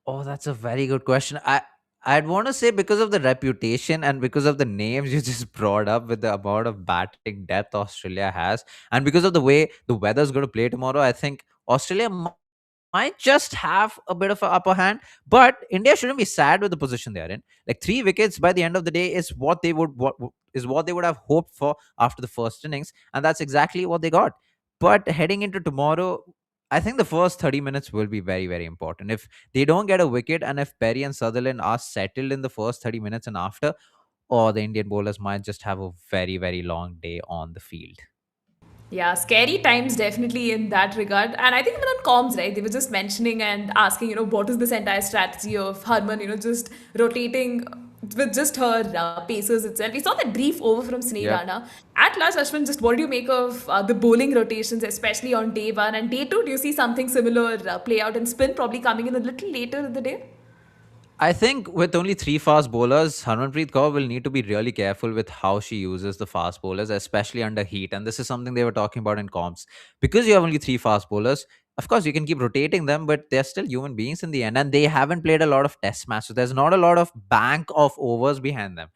Oh, that's a very good question. I'd want to say because of the reputation and because of the names you just brought up with the amount of batting depth Australia has, and because of the way the weather's going to play tomorrow, I think Australia might just have a bit of an upper hand. But India shouldn't be sad with the position they are in. Like 3 wickets by the end of the day is what they would have hoped for after the first innings, and that's exactly what they got. But heading into tomorrow, I think the first 30 minutes will be very, very important. If they don't get a wicket and if Perry and Sutherland are settled in the first 30 minutes and after, or the Indian bowlers might just have a very, very long day on the field. Yeah, scary times definitely in that regard. And I think even on comms, right, they were just mentioning and asking, what is this entire strategy of Harman, just rotating with just her pacers itself. We saw that brief over from Sneh Yep. Rana. At last, Ashwin, just what do you make of the bowling rotations, especially on day one and day two? Do you see something similar play out in spin, probably coming in a little later in the day? I think with only three fast bowlers, Harmanpreet Kaur will need to be really careful with how she uses the fast bowlers, especially under heat. And this is something they were talking about in comps. Because you have only three fast bowlers, of course, you can keep rotating them, but they're still human beings in the end. And they haven't played a lot of test matches. So there's not a lot of bank of overs behind them.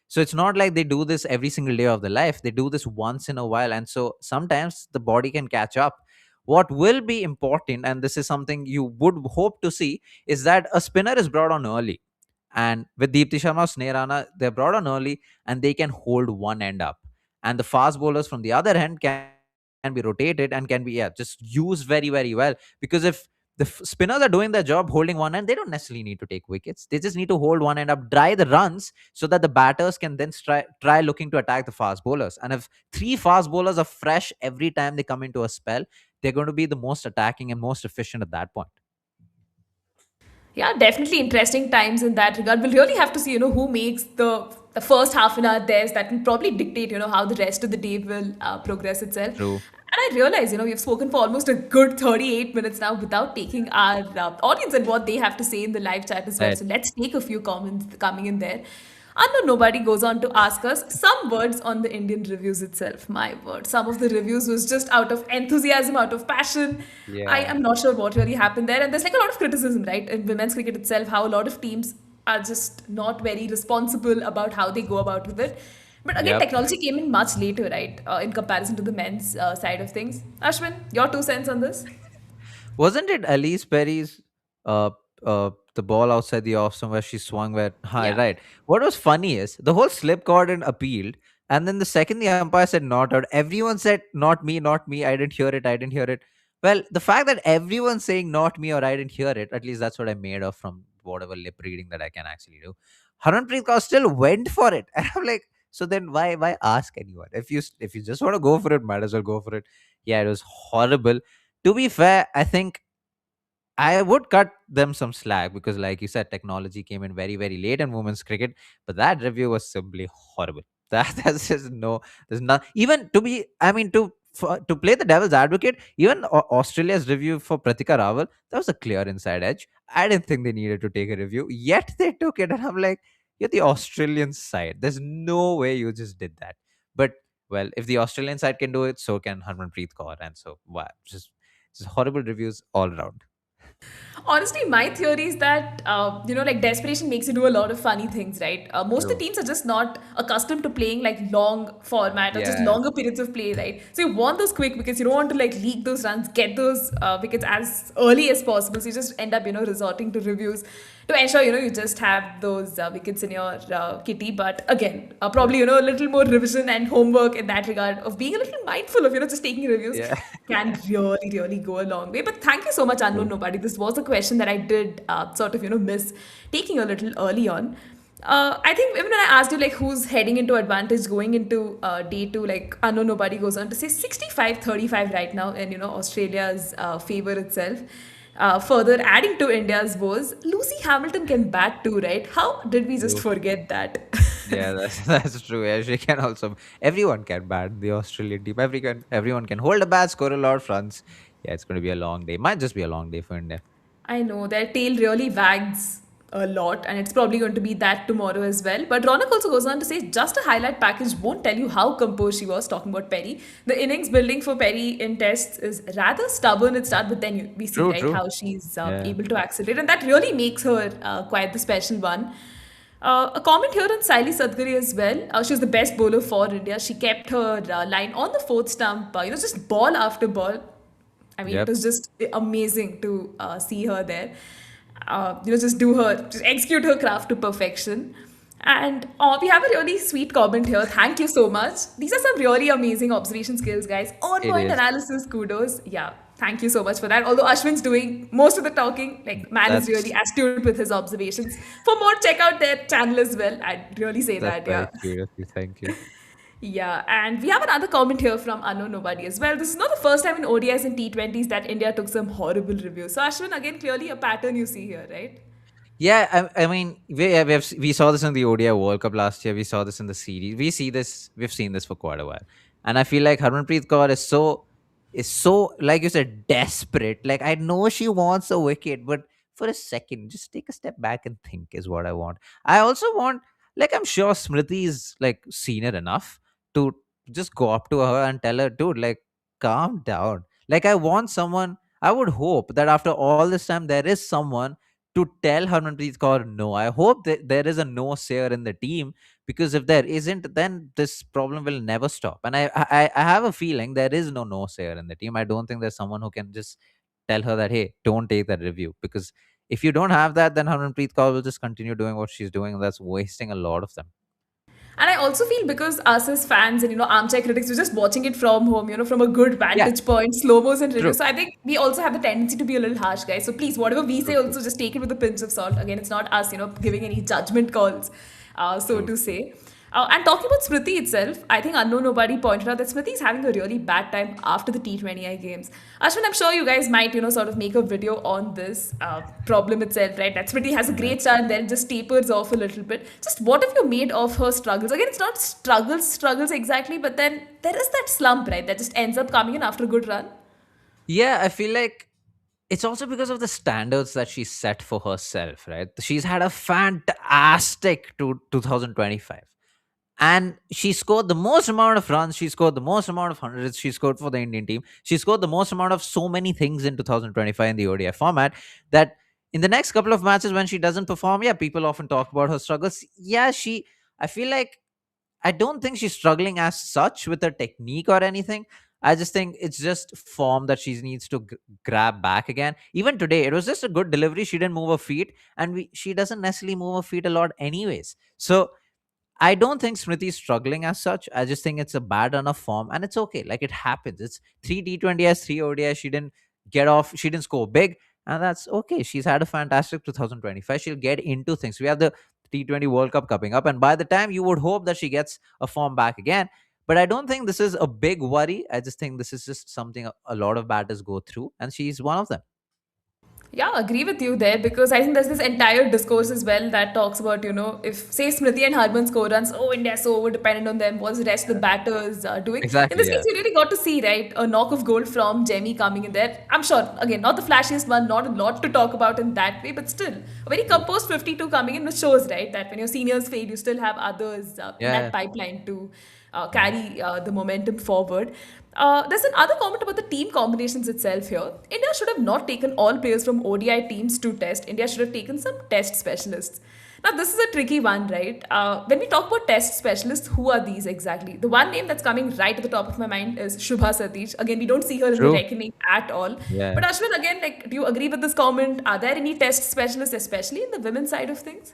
So it's not like they do this every single day of their life. They do this once in a while. And so sometimes the body can catch up. What will be important, and this is something you would hope to see, is that a spinner is brought on early. And with Deepti Sharma, Sneh Rana, they're brought on early and they can hold one end up. And the fast bowlers from the other end can be rotated and can be, yeah, just used very, very well. Because if spinners are doing their job holding one end, they don't necessarily need to take wickets. They just need to hold one end up, dry the runs so that the batters can then try looking to attack the fast bowlers. And if three fast bowlers are fresh every time they come into a spell, they're going to be the most attacking and most efficient at that point. Yeah, definitely interesting times in that regard. We'll really have to see, who makes the first half an hour theirs. That will probably dictate, how the rest of the day will progress itself. True. And I realize, we've spoken for almost a good 38 minutes now without taking our audience and what they have to say in the live chat as well. Right. So let's take a few comments coming in there. Unknown Nobody goes on to ask us some words on the Indian reviews itself. My word. Some of the reviews was just out of enthusiasm, out of passion. I Yeah. am not sure what really happened there. And there's like a lot of criticism, right, in women's cricket itself, how a lot of teams are just not very responsible about how they go about with it. But again, Yep. technology came in much later, right, in comparison to the men's side of things. Ashwin, your 2 cents on this? Wasn't it Ellyse Perry's uh the ball outside the off somewhere she swung where hi Yeah. right. What was funny is the whole slip cordon appealed, and then the second the umpire said not out, everyone said not me, I didn't hear it, I didn't hear it. Well, the fact that everyone's saying not me or I didn't hear it, at least that's what I made of from whatever lip reading that I can actually do. Harmanpreet Kaur still went for it. And I'm like, so then why ask anyone? If you just want to go for it, might as well go for it. Yeah, it was horrible. To be fair, I think I would cut them some slack because, like you said, technology came in very, very late in women's cricket. But that review was simply horrible. That's just no. There's not even to be. I mean, to play the devil's advocate, even Australia's review for Pratika Rawal, that was a clear inside edge. I didn't think they needed to take a review, yet they took it, and I'm like, you're the Australian side. There's no way you just did that. But well, if the Australian side can do it, so can Harmanpreet Kaur, and so wow, just horrible reviews all around. Honestly, my theory is that like desperation makes you do a lot of funny things, right? Most of the True. teams are just not accustomed to playing like long format or just Yeah. longer periods of play, right? So you want those quick wickets. You don't want to like leak those runs, get those wickets as early as possible. So you just end up resorting to reviews to ensure you just have those wickets in your kitty. But again, probably a little more revision and homework in that regard of being a little mindful of just taking reviews Yeah. can really, really go a long way. But thank you so much, Unknown True. Nobody. This was a question that I did sort of, miss taking a little early on. I think even when I asked you like who's heading into advantage going into day two, like Unknown Nobody goes on to say 65-35 right now in, Australia's favor itself. Further adding to India's woes, Lucy Hamilton can bat too, right? How did we just True. forget that? Yeah, that's that's true. Yeah, she can also. Everyone can bat the Australian team. Everyone can hold a bat, score a lot of runs. Yeah, it's going to be a long day. Might just be a long day for India. I know their tail really wags a lot, and it's probably going to be that tomorrow as well. But Ronak also goes on to say just a highlight package won't tell you how composed she was, talking about Perry. The innings building for Perry in tests is rather stubborn at start, but then we see, True, right, true. how she's Yeah, able to accelerate, and that really makes her quite the special one. A comment here on Sayali Satghare as well. She was the best bowler for India. She kept her line on the fourth stump, just ball after ball. I mean, it yep, was just amazing to see her there. Just execute her craft to perfection. And we have a really sweet comment here. Thank you so much. These are some really amazing observation skills, guys. On it point is. analysis, kudos. Yeah, thank you so much for that. Although Ashwin's doing most of the talking, like, man is really That's astute with his observations. For more, check out their channel as well. I'd really say that's that, very yeah. cute of you. Thank you. Yeah, and we have another comment here from Unknown Nobody as well. This is not the first time in ODIs and T20s that India took some horrible reviews. So, Ashwin, again, clearly a pattern you see here, right? Yeah, I mean, we saw this in the ODI World Cup last year. We saw this in the series. We see this. We've seen this for quite a while, and I feel like Harmanpreet Kaur is so like you said desperate. Like I know she wants a wicket, but for a second, just take a step back and think is what I want. I also want, like, I'm sure Smriti is like senior enough to just go up to her and tell her, dude, like, calm down. Like I want someone. I would hope that after all this time, there is someone to tell Harmanpreet Kaur no. I hope that there is a no sayer in the team, because if there isn't, then this problem will never stop. And I have a feeling there is no sayer in the team. I don't think there's someone who can just tell her that, hey, don't take that review, because if you don't have that, then Harmanpreet Kaur will just continue doing what she's doing, and that's wasting a lot of them. And I also feel because us as fans and armchair critics, we're just watching it from home, from a good Yeah, vantage point, slow mo's and true, reviews. So I think we also have the tendency to be a little harsh, guys. So please, whatever we true, say, true, also just take it with a pinch of salt. Again, it's not us, giving any judgment calls, so true. to say. And talking about Smriti itself, I think Unknown Nobody pointed out that Smriti is having a really bad time after the T20I games. Ashwin, I'm sure you guys might, sort of make a video on this problem itself, right? That Smriti has a Yeah. great start and then it just tapers off a little bit. Just what have you made of her struggles? Again, it's not struggles exactly, but then there is that slump, right? That just ends up coming in after a good run. Yeah, I feel like it's also because of the standards that she set for herself, right? She's had a fantastic 2025. And she scored the most amount of runs. She scored the most amount of hundreds. She scored for the Indian team. She scored the most amount of so many things in 2025 in the ODI format, that in the next couple of matches when she doesn't perform, yeah, people often talk about her struggles. Yeah, I feel like I don't think she's struggling as such with her technique or anything. I just think it's just form that she needs to grab back again. Even today, it was just a good delivery. She didn't move her feet, and she doesn't necessarily move her feet a lot, anyways. So I don't think Smriti is struggling as such. I just think it's a bad run of form, and it's okay. Like, it happens. It's three T20s, three ODIs. She didn't get off. She didn't score big, and that's okay. She's had a fantastic 2025. She'll get into things. We have the T20 World Cup coming up, and by the time, you would hope that she gets a form back again. But I don't think this is a big worry. I just think this is just something a lot of batters go through, and she's one of them. Yeah, agree with you there because I think there's this entire discourse as well that talks about, if say Smriti and Harman score runs, oh, India's so over dependent on them, what's the rest of the batters doing? In Exactly. this case, Yeah. you really got to see, right, a knock of gold from Jemmy coming in there. I'm sure, again, not the flashiest one, not a lot to talk about in that way, but still, a very Yeah. composed 52 coming in, which shows, right, that when your seniors fail, you still have others in Yeah. that pipeline to Mhm. carry the momentum forward. There's another comment about the team combinations itself here. India should have not taken all players from ODI teams to test. India should have taken some test specialists. Now, this is a tricky one, right? When we talk about test specialists, who are these exactly? The one name that's coming right at the top of my mind is Shubha Satish. Again, we don't see her in the True. reckoning at all. But Yeah. Ashwin, again, like, do you agree with this comment? Are there any test specialists, especially in the women's side of things?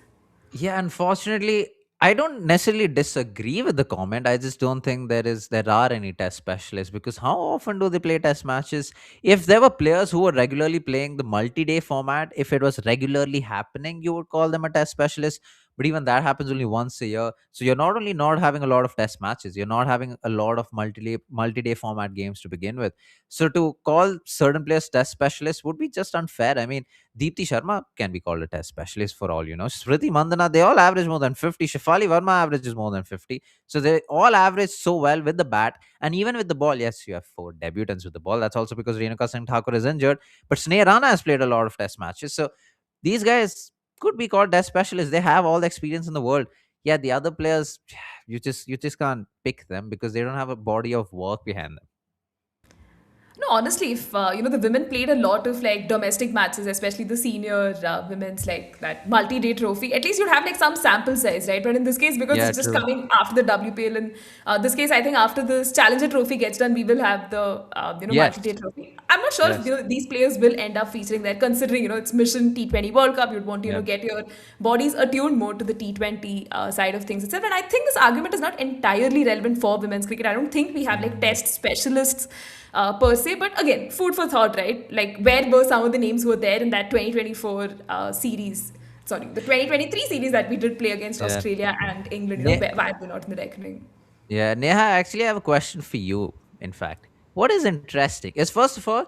Yeah, unfortunately, I don't necessarily disagree with the comment. I just don't think there are any test specialists because how often do they play test matches? If there were players who were regularly playing the multi-day format, if it was regularly happening, you would call them a test specialist. But even that happens only once a year. So you're not only not having a lot of test matches, you're not having a lot of multi-day format games to begin with. So to call certain players test specialists would be just unfair. I mean, Deepti Sharma can be called a test specialist for all you know. Smriti Mandana, they all average more than 50. Shafali Verma averages more than 50. So they all average so well with the bat and even with the ball. Yes, you have four debutants with the ball. That's also because Renuka Singh Thakur is injured. But Sneha Rana has played a lot of test matches. So these guys could be called test specialists. They have all the experience in the world. Yeah, the other players, you just can't pick them because they don't have a body of work behind them. No, honestly, if the women played a lot of like domestic matches, especially the senior women's like that multi-day trophy, at least you'd have like some sample size, right? But in this case, because Yeah, it's just true. coming after the WPL, and this case, I think after this Challenger Trophy gets done, we will have the Yes. multi-day trophy. I'm not sure if Yes. these players will end up featuring there, considering it's Mission T20 World Cup. You'd want to Yeah. get your bodies attuned more to the T20 side of things itself. And I think this argument is not entirely relevant for women's cricket. I don't think we have like Mm. test specialists per se. But again, food for thought, right? Like, where were some of the names who were there in that 2024 series? Sorry, the 2023 series that we did play against Yeah. Australia and England. Ne- Why were not in the reckoning? Yeah, Neha, actually, I have a question for you. In fact, what is interesting is first of all,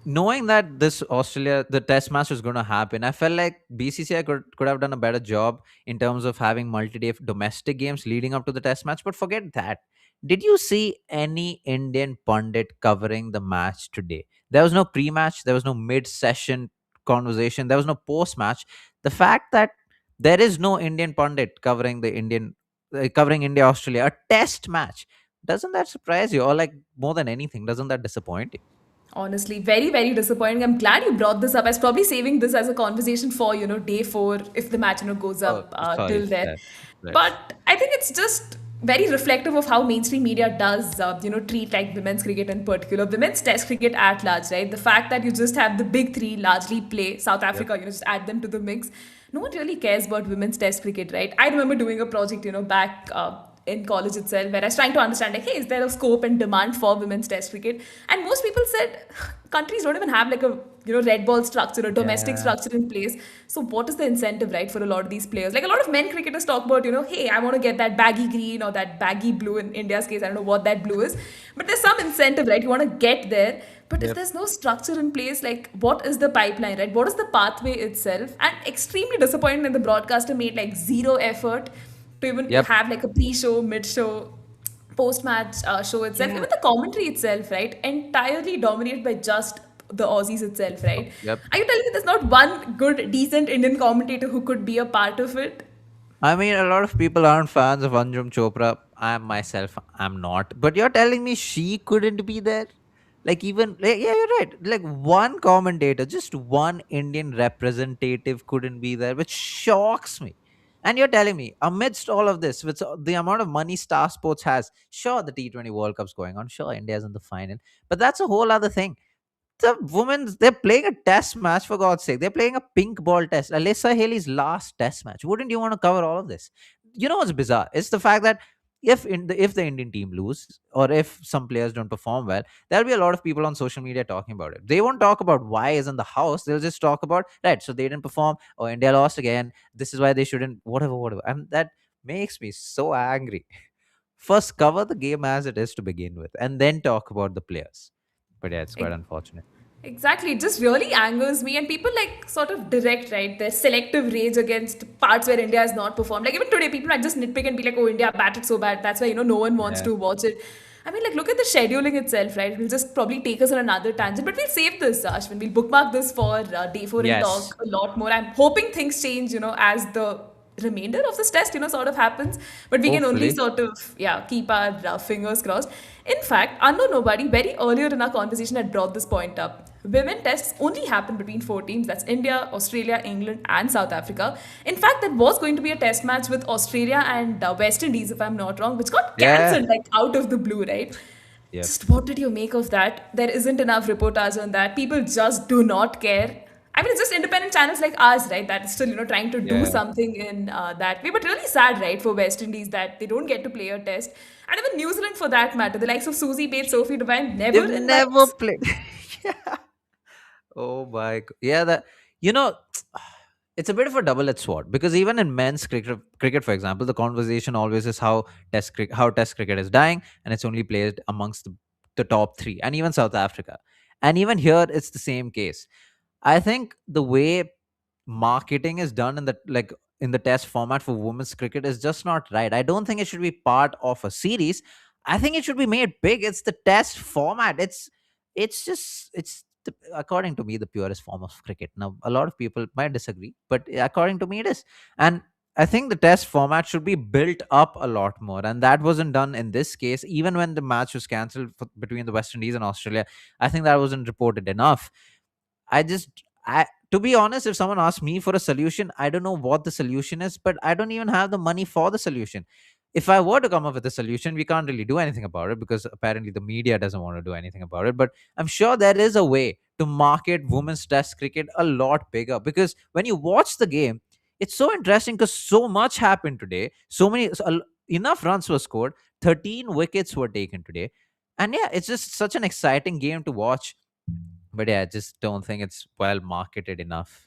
knowing that this Australia, the test match was going to happen, I felt like BCCI could have done a better job in terms of having multi-day domestic games leading up to the test match. But forget that. Did you see any Indian pundit covering the match today? There was no pre-match. There was no mid-session conversation. There was no post-match. The fact that there is no Indian pundit covering India Australia a test match, doesn't that surprise you? Or like more than anything, doesn't that disappoint you? Honestly, very, very disappointing. I'm glad you brought this up. I was probably saving this as a conversation for, day four, if the match, goes Oh, up sorry. till there. Yeah. Right. But I think it's just very reflective of how mainstream media does, treat like women's cricket in particular, women's test cricket at large, right? The fact that you just have the big three largely play South Yep. Africa, just add them to the mix. No one really cares about women's test cricket, right? I remember doing a project, back in college itself, where I was trying to understand, like, hey, is there a scope and demand for women's test cricket? And most people said countries don't even have like a red ball structure or domestic Yeah. structure in place. So what is the incentive, right, for a lot of these players? Like a lot of men cricketers talk about, hey, I want to get that baggy green or that baggy blue. In India's case, I don't know what that blue is, but there's some incentive, right? You want to get there. But if Yep. there's no structure in place, like what is the pipeline, right? What is the pathway itself? And extremely disappointing that the broadcaster made like zero effort to even Yep. have like a pre-show, mid-show, post-match show itself. Yeah. Even the commentary itself, right? Entirely dominated by just the Aussies itself, right? Yep. Are you telling me there's not one good, decent Indian commentator who could be a part of it? I mean, a lot of people aren't fans of Anjum Chopra. I myself, I'm not. But you're telling me she couldn't be there? Like, even, yeah, you're right. Like, one commentator, just one Indian representative couldn't be there, which shocks me. And you're telling me, amidst all of this, with the amount of money Star Sports has, sure, the T20 World Cup's going on, sure, India's in the final, but that's a whole other thing. The women's, they're playing a test match, for God's sake. They're playing a pink ball test, Alyssa Haley's last test match. Wouldn't you want to cover all of this? You know what's bizarre? It's the fact that if the Indian team lose or if some players don't perform well, there'll be a lot of people on social media talking about it. They won't talk about why is in the house. They'll just talk about, right, so they didn't perform, or India lost again, this is why they shouldn't, whatever, and that makes me so angry. First, cover the game as it is to begin with, and then talk about the players. But yeah, it's quite unfortunate. Exactly. It just really angers me. And people like sort of direct, right, their selective rage against parts where India has not performed. Like even today, people might just nitpick and be like, oh, India batted so bad. That's why, no one wants Yeah. to watch it. I mean, like, look at the scheduling itself, right? We'll just probably take us on another tangent, but we'll save this, Ashwin. We'll bookmark this for day four and Yes. talk a lot more. I'm hoping things change, as the remainder of this test, sort of happens. But we can only Hopefully. sort of, yeah, keep our fingers crossed. In fact, Unknown Nobody, very earlier in our conversation, had brought this point up. Women tests only happen between four teams. That's India, Australia, England, and South Africa. In fact, that was going to be a test match with Australia and West Indies, if I'm not wrong, which got Yeah. cancelled like out of the blue, right? Yep. Just what did you make of that? There isn't enough reportage on that. People just do not care. I mean, it's just independent channels like ours, right? That is still, trying to do Yeah. something in that way. But really sad, right, for West Indies that they don't get to play a test. And even New Zealand, for that matter, the likes of Susie Bates, Sophie Devine, never They've never invites. played. Yeah. Oh my yeah, that you know it's a bit of a double-edged sword because even in men's cricket, for example, the conversation always is how test cricket is dying, and it's only played amongst the top three, and even South Africa, and even here it's the same case. I think the way marketing is done in the test format for women's cricket is just not right. I don't think it should be part of a series. I think it should be made big. It's the test format. According to me, the purest form of cricket. Now a lot of people might disagree, but according to me it is. And I think the test format should be built up a lot more, and that wasn't done in this case. Even when the match was cancelled between the West Indies and Australia, I think that wasn't reported enough. I just, to be honest, if someone asks me for a solution, I don't know what the solution is, but I don't even have the money for the solution. If I were to come up with a solution, we can't really do anything about it because apparently the media doesn't want to do anything about it. But I'm sure there is a way to market women's test cricket a lot bigger because when you watch the game, it's so interesting because so much happened today. Enough runs were scored, 13 wickets were taken today. And yeah, it's just such an exciting game to watch, but yeah, I just don't think it's well marketed enough.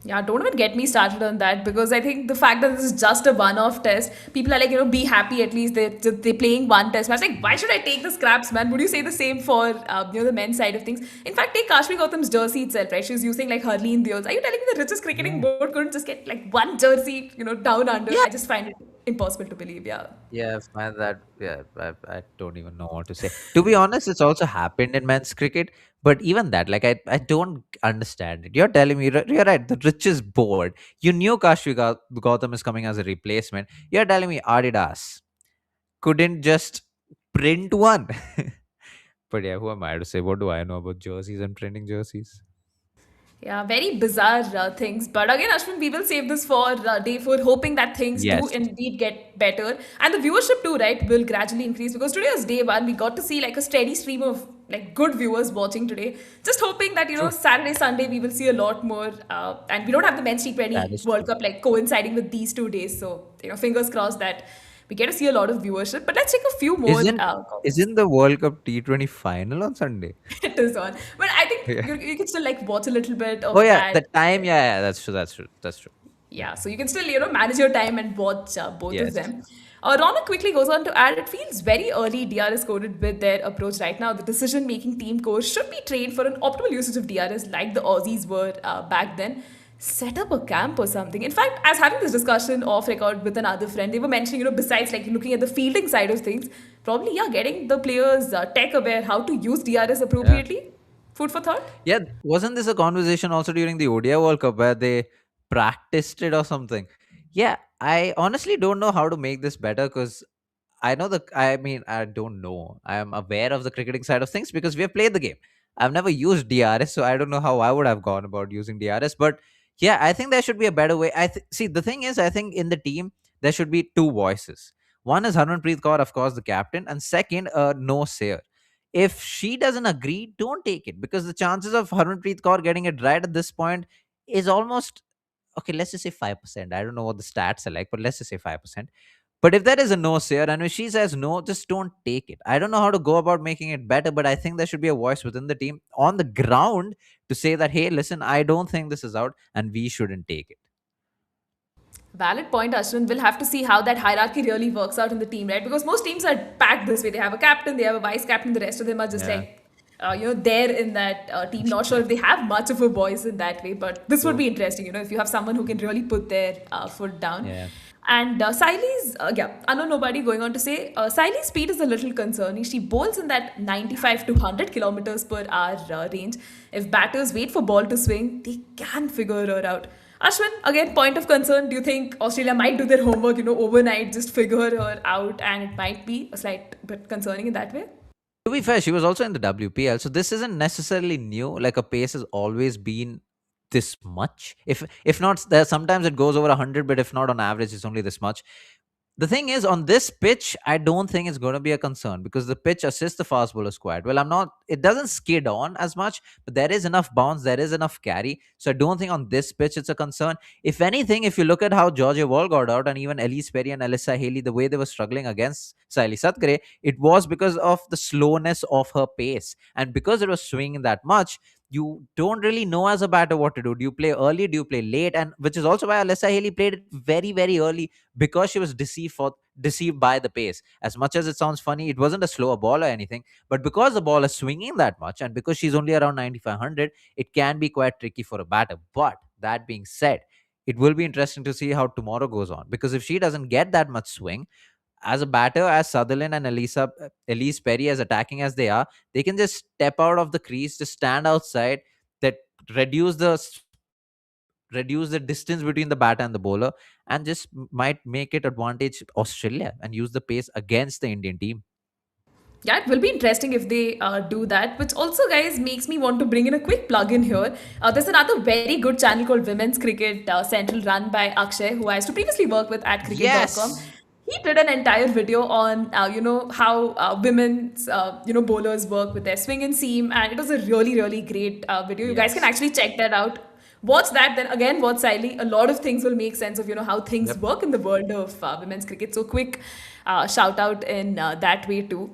Yeah, don't even get me started on that because I think the fact that this is just a one-off test, people are like, be happy at least they're playing one test match. Like, why should I take the scraps, man? Would you say the same for the men's side of things? In fact, take Kashvee Gautam's jersey itself, right? She's using like Harleen Deols. Are you telling me the richest cricketing Yeah. board couldn't just get like one jersey, down under? Yeah. I just find it impossible to believe. Yeah. Yeah, I find that. Yeah, I don't even know what to say. To be honest, it's also happened in men's cricket, but even that, like, I don't understand it. You're telling me, you're right, the richest board. You knew Gautam is coming as a replacement. You're telling me Adidas couldn't just print one. But yeah, who am I to say? What do I know about jerseys and printing jerseys? Yeah, very bizarre things. But again, Ashwin, we will save this for day four, hoping that things do Yes. indeed get better. And the viewership too, right, will gradually increase because today was day one. We got to see like a steady stream of like good viewers watching today. Just hoping that, True. Saturday, Sunday, we will see a lot more. And we don't have the men's That T20 is World true. Cup like coinciding with these 2 days. So, fingers crossed that we get to see a lot of viewership. But let's take a few more Isn't comments. isn't the World Cup T20 final on Sunday? It is on. But I think Yeah. you can still like watch a little bit Oh of yeah, that. the time. Yeah, yeah, that's true. That's true. That's true. Yeah, so you can still, manage your time and watch both of Yes. them. Ronak quickly goes on to add, it feels very early DRS coded with their approach right now. The decision making team coach should be trained for an optimal usage of DRS like the Aussies were back then. Set up a camp or something. In fact, I was having this discussion off record with another friend. They were mentioning, besides like looking at the fielding side of things, probably, yeah, getting the players tech aware how to use DRS Yeah. appropriately. Food for thought? Yeah. Wasn't this a conversation also during the ODI World Cup where they practiced it or something? Yeah. I honestly don't know how to make this better because I mean, I don't know. I am aware of the cricketing side of things because we have played the game. I've never used DRS, so I don't know how I would have gone about using DRS. But yeah, I think there should be a better way. See, the thing is, I think in the team there should be two voices. One is Harmanpreet Kaur, of course, the captain, and second, no sayer. If she doesn't agree, don't take it because the chances of Harmanpreet Kaur getting it right at this point is almost okay. Let's just say 5%. I don't know what the stats are like, but let's just say 5%. But if there is a no sayer and if she says no, just don't take it. I don't know how to go about making it better, but I think there should be a voice within the team on the ground to say that, hey, listen, I don't think this is out and we shouldn't take it. Valid point, Ashwin. We'll have to see how that hierarchy really works out in the team, right? Because most teams are packed this way. They have a captain, they have a vice captain, the rest of them are just Yeah. like there in that team. Not sure if they have much of a voice in that way, but this would True. be interesting, if you have someone who can really put their foot down. Yeah. And I know nobody going on to say, Sayali's speed is a little concerning. She bowls in that 95 to 100 kilometers per hour range. If batters wait for ball to swing, they can figure her out. Ashwin, again, point of concern. Do you think Australia might do their homework, overnight, just figure her out, and it might be a slight bit concerning in that way? To be fair, she was also in the WPL, so this isn't necessarily new. Like a pace has always been this much. If not, there sometimes it goes over 100, but if not, on average, it's only this much. The thing is, on this pitch, I don't think it's going to be a concern because the pitch assists the fast bowler squad. Well, I'm not. It doesn't skid on as much, but there is enough bounce, there is enough carry. So I don't think on this pitch it's a concern. If anything, if you look at how Georgia Wall got out and even Ellyse Perry and Alyssa Haley, the way they were struggling against Sayali Satghare, it was because of the slowness of her pace, and because it was swinging that much. You don't really know as a batter what to do. Do you play early? Do you play late? And which is also why Alyssa Haley played it very, very early because she was deceived by the pace. As much as it sounds funny, it wasn't a slower ball or anything, but because the ball is swinging that much and because she's only around 9500, it can be quite tricky for a batter. But that being said, it will be interesting to see how tomorrow goes on, because if she doesn't get that much swing as a batter, as Sutherland and Ellyse Perry, as attacking as they are, they can just step out of the crease, just stand outside, that reduce the reduce the distance between the batter and the bowler, and just might make it advantage Australia and use the pace against the Indian team. Yeah, it will be interesting if they do that. Which also, guys, makes me want to bring in a quick plug in here. There's another very good channel called Women's Cricket Central, run by Akshay, who I used to previously work with at cricket.com. Yes. He did an entire video on, how women's, bowlers work with their swing and seam, and it was a really, really great video. You guys can Yes. actually check that out. Watch that, then again watch Sayali. A lot of things will make sense of how things Yep. work in the world of women's cricket. So quick shout out in that way too.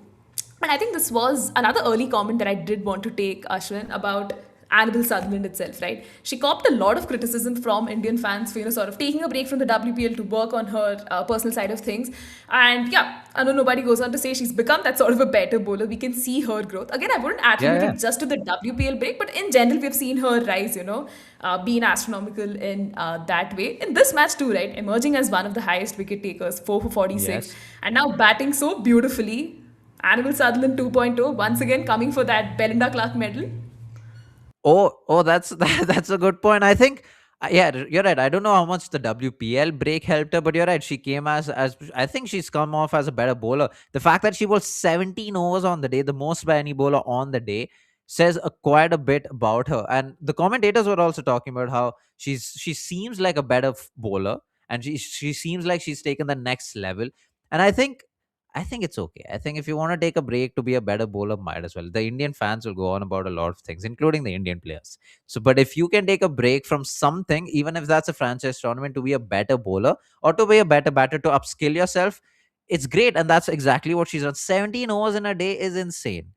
And I think this was another early comment that I did want to take, Ashwin, about Annabel Sutherland itself, right? She copped a lot of criticism from Indian fans for, sort of taking a break from the WPL to work on her personal side of things. And yeah, I know nobody goes on to say she's become that sort of a better bowler. We can see her growth. Again, I wouldn't Yeah, attribute yeah. it just to the WPL break, but in general, we've seen her rise, being astronomical in that way. In this match too, right? Emerging as one of the highest wicket takers, 4 for 46, Yes. and now batting so beautifully. Annabel Sutherland 2.0, once again coming for that Belinda Clark medal. Oh, that's that's a good point. I think, yeah, you're right. I don't know how much the WPL break helped her, but you're right. She came as I think she's come off as a better bowler. The fact that she bowled 17 overs on the day, the most by any bowler on the day, says quite a bit about her. And the commentators were also talking about how she seems like a better bowler, and she seems like she's taken the next level. And I think it's okay. I think if you want to take a break to be a better bowler, might as well. The Indian fans will go on about a lot of things, including the Indian players. So, but if you can take a break from something, even if that's a franchise tournament, to be a better bowler or to be a better batter, to upskill yourself, it's great. And that's exactly what she's done. 17 overs in a day is insane.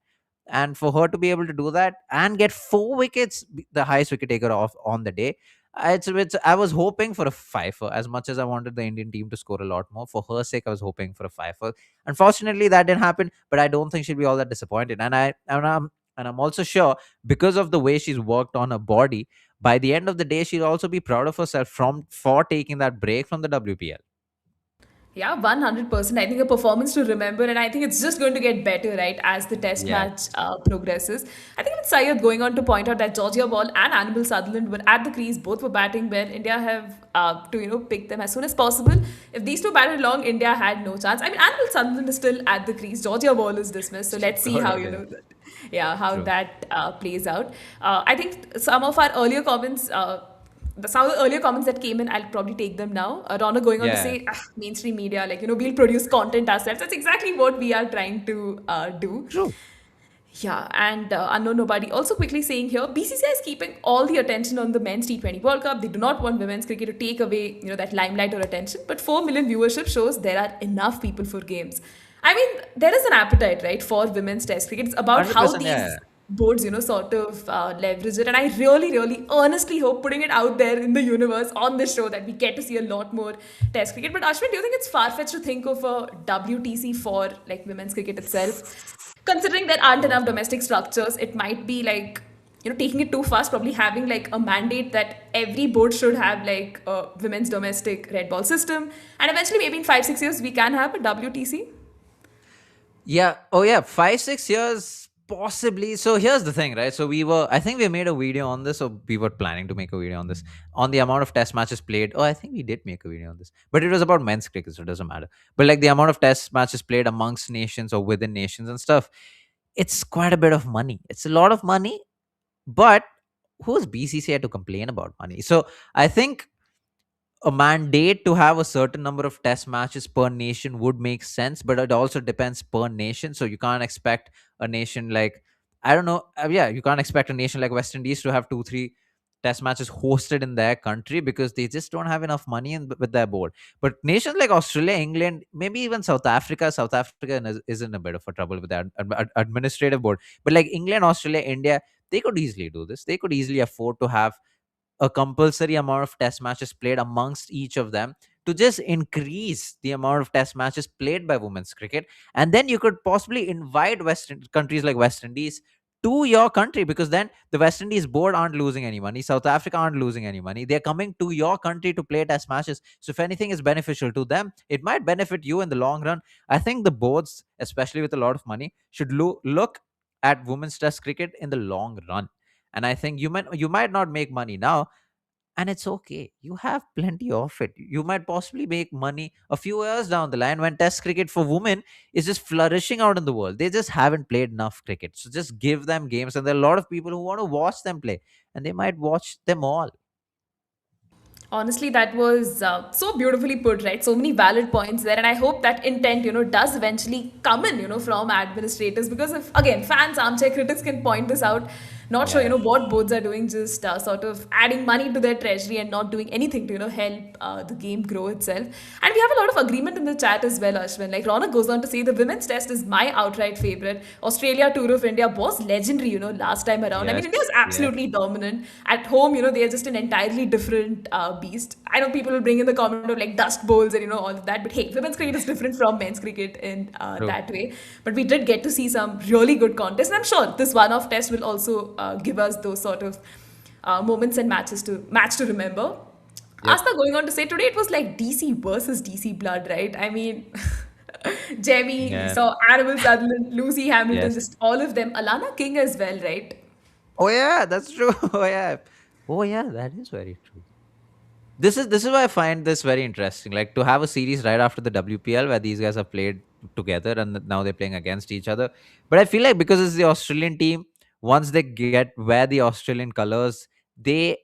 And for her to be able to do that and get 4 wickets, the highest wicket taker off on the day, I was hoping for a fifer. As much as I wanted the Indian team to score a lot more, for her sake, I was hoping for a fifer. Unfortunately, that didn't happen. But I don't think she'll be all that disappointed. And I'm also sure, because of the way she's worked on her body, by the end of the day, she'll also be proud of herself for taking that break from the WPL. Yeah, 100%. I think a performance to remember, and I think it's just going to get better, right, as the test Yeah. match progresses. I think with Syed going on to point out that Georgia Ball and Annabel Sutherland were at the crease, both were batting well. India have to, pick them as soon as possible. If these two batted long, India had no chance. I mean, Annabel Sutherland is still at the crease. Georgia Ball is dismissed. So let's see Got how, it, yeah. how True. that plays out. I think some of our earlier comments, some of the earlier comments that came in, I'll probably take them now. Rana going on to Yeah. say, mainstream media, like, we'll produce content ourselves. That's exactly what we are trying to do. True. Yeah, and Unknown Nobody also quickly saying here, BCCI is keeping all the attention on the men's T20 World Cup. They do not want women's cricket to take away, that limelight or attention. But 4 million viewership shows there are enough people for games. I mean, there is an appetite, right, for women's test cricket. It's about how 100%. these Yeah. boards, sort of leverage it. And I really, really earnestly hope, putting it out there in the universe on this show, that we get to see a lot more test cricket. But Ashwin, do you think it's far-fetched to think of a WTC for like women's cricket itself? Considering there aren't enough Awesome. domestic structures, it might be like, taking it too fast, probably having like a mandate that every board should have like a women's domestic red ball system. And eventually, maybe in 5, 6 years, we can have a WTC. Yeah. Oh, yeah. 5, 6 years, possibly. So here's the thing, right? So I think we made a video on this, or we were planning to make a video on this, on the amount of test matches played. Oh, I think we did make a video on this, but it was about men's cricket, so it doesn't matter. But like the amount of test matches played amongst nations or within nations and stuff, it's quite a bit of money. It's a lot of money, but who's BCCI to complain about money? So I think a mandate to have a certain number of test matches per nation would make sense, but it also depends per nation. So you can't expect a nation like, I don't know, yeah, you can't expect a nation like West Indies to have 2 3 test matches hosted in their country, because they just don't have enough money with their board. But nations like Australia, England, maybe even South Africa is in a bit of a trouble with their administrative board. But like England, Australia, India, they could easily do this. They could easily afford to have a compulsory amount of test matches played amongst each of them, to just increase the amount of test matches played by women's cricket. And then you could possibly invite western countries like West Indies to your country, because then the West Indies board aren't losing any money, South Africa aren't losing any money, they're coming to your country to play test matches. So if anything is beneficial to them, it might benefit you in the long run. I think the boards, especially with a lot of money, should look at women's test cricket in the long run. And I think you might not make money now, and it's okay. You have plenty of it. You might possibly make money a few years down the line, when test cricket for women is just flourishing out in the world. They just haven't played enough cricket, so just give them games, and there are a lot of people who want to watch them play, and they might watch them all. Honestly, that was so beautifully put, right? So many valid points there, and I hope that intent, does eventually come in, from administrators. Because if again, fans, armchair critics can point this out, not sure, Yeah. what boards are doing, just sort of adding money to their treasury and not doing anything to, help the game grow itself. And we have a lot of agreement in the chat as well, Ashwin. Like Ronak goes on to say, the women's test is my outright favorite. Australia tour of India was legendary, last time around. I mean, Yes. India is Yes. absolutely dominant. At home, they are just an entirely different beast. I know people will bring in the comment of like dust bowls and all of that, but hey, women's cricket is different from men's cricket in True. that way. But we did get to see some really good contests, and I'm sure this one-off test will also give us those sort of moments and match to remember. Yep. Asta going on to say today it was like DC versus DC blood, right? I mean, Jemmy, we Yeah. saw Annabel Sutherland, Lucy Hamilton, Yes. just all of them. Alana King as well, right? Oh yeah, that's true. Oh yeah. Oh yeah, that is very true. This is why I find this very interesting. Like, to have a series right after the WPL where these guys have played together, and now they're playing against each other. But I feel like, because it's the Australian team, once they get wear the Australian colors, they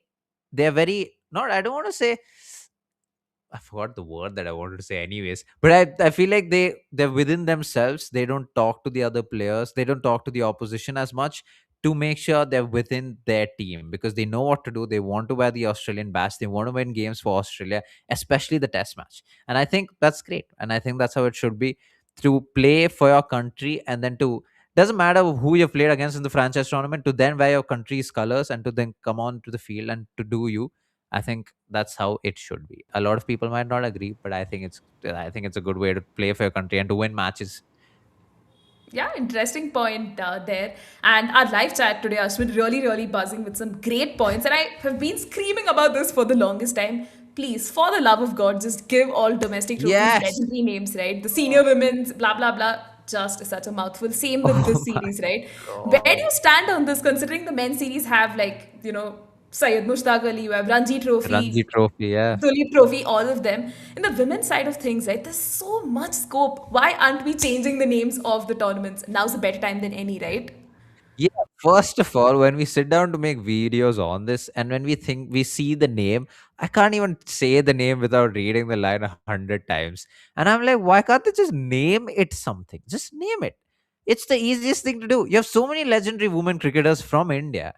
they're very, not, I don't want to say, I forgot the word that I wanted to say anyways. But I feel like they're within themselves. They don't talk to the other players. They don't talk to the opposition as much, to make sure they're within their team, because they know what to do. They want to wear the Australian badge. They want to win games for Australia, especially the test match. And I think that's great. And I think that's how it should be, to play for your country, and then to, doesn't matter who you played against in the franchise tournament, to then wear your country's colors, and to then come on to the field and to do you. I think that's how it should be. A lot of people might not agree, but I think it's a good way to play for your country and to win matches. Yeah, interesting point there. And our live chat today, Ashwin, really, really buzzing with some great points. And I have been screaming about this for the longest time. Please, for the love of God, just give all domestic trophies Yes. legendary names, right? The senior women's, blah, blah, blah. Just such a mouthful. Same with Oh this my series, right? Where do god. you stand on this, considering the men's series have, like, Syed Mushtaq Ali, you have Ranji Ranji Trophy, Trophy, yeah. Tulip Trophy, all of them. In the women's side of things, right, there's so much scope. Why aren't we changing the names of the tournaments? Now's a better time than any, right? Yeah, first of all, when we sit down to make videos on this, and when we see the name, I can't even say the name without reading the line 100 times. And I'm like, why can't they just name it something? Just name it. It's the easiest thing to do. You have so many legendary women cricketers from India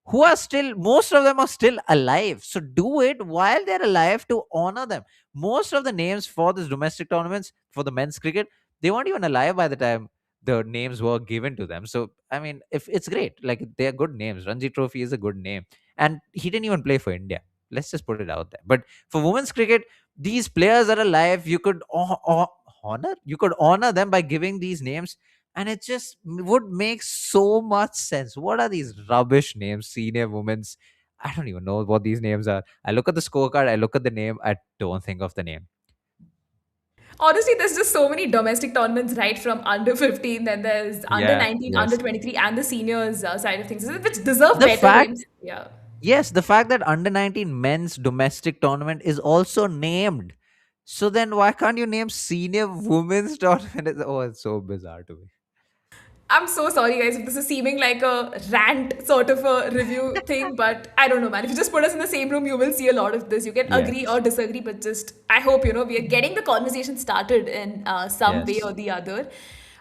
who are still, most of them are still alive. So do it while they're alive, to honor them. Most of the names for this domestic tournaments for the men's cricket, they weren't even alive by the time the names were given to them. So I mean, if it's great, like, they're good names. Ranji Trophy is a good name, and he didn't even play for India. Let's just put it out there. But for women's cricket, these players are alive. You could honor them by giving these names. and it just would make so much sense. What are these rubbish names? Senior women's. I don't even know what these names are. I look at the scorecard, I look at the name, I don't think of the name. Honestly, there's just so many domestic tournaments, right? From under 15, then there's under Yeah, 19, under yes. 23, and the seniors side of things, which deserve The better fact, names. Yeah. yes, the fact that under 19 men's domestic tournament is also named. So then why can't you name senior women's tournament? Oh, it's so bizarre to me. I'm so sorry, guys, if this is seeming like a rant sort of a review thing, but I don't know, man. If you just put us in the same room, you will see a lot of this. You can agree Yes. or disagree, but just I hope we are getting the conversation started in some way Yes. or the other.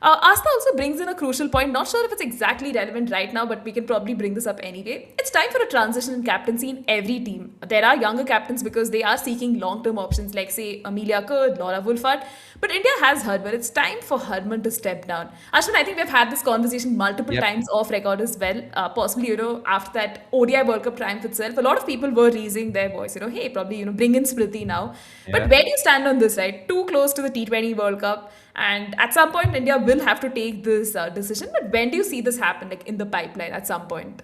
Asta also brings in a crucial point. Not sure if it's exactly relevant right now, but we can probably bring this up anyway. It's time for a transition in captaincy in every team. There are younger captains because they are seeking long-term options, like say Amelia Kurd, Laura Wolfart. But India has Harman. It's time for Harman to step down. Ashwin, I think we've had this conversation multiple Yep. times off record as well. Possibly, after that ODI World Cup triumph itself, a lot of people were raising their voice. Hey, probably, bring in Smriti now. But Yeah. where do you stand on this, right? Too close to the T20 World Cup. And at some point, India will have to take this decision. But when do you see this happen, like in the pipeline at some point?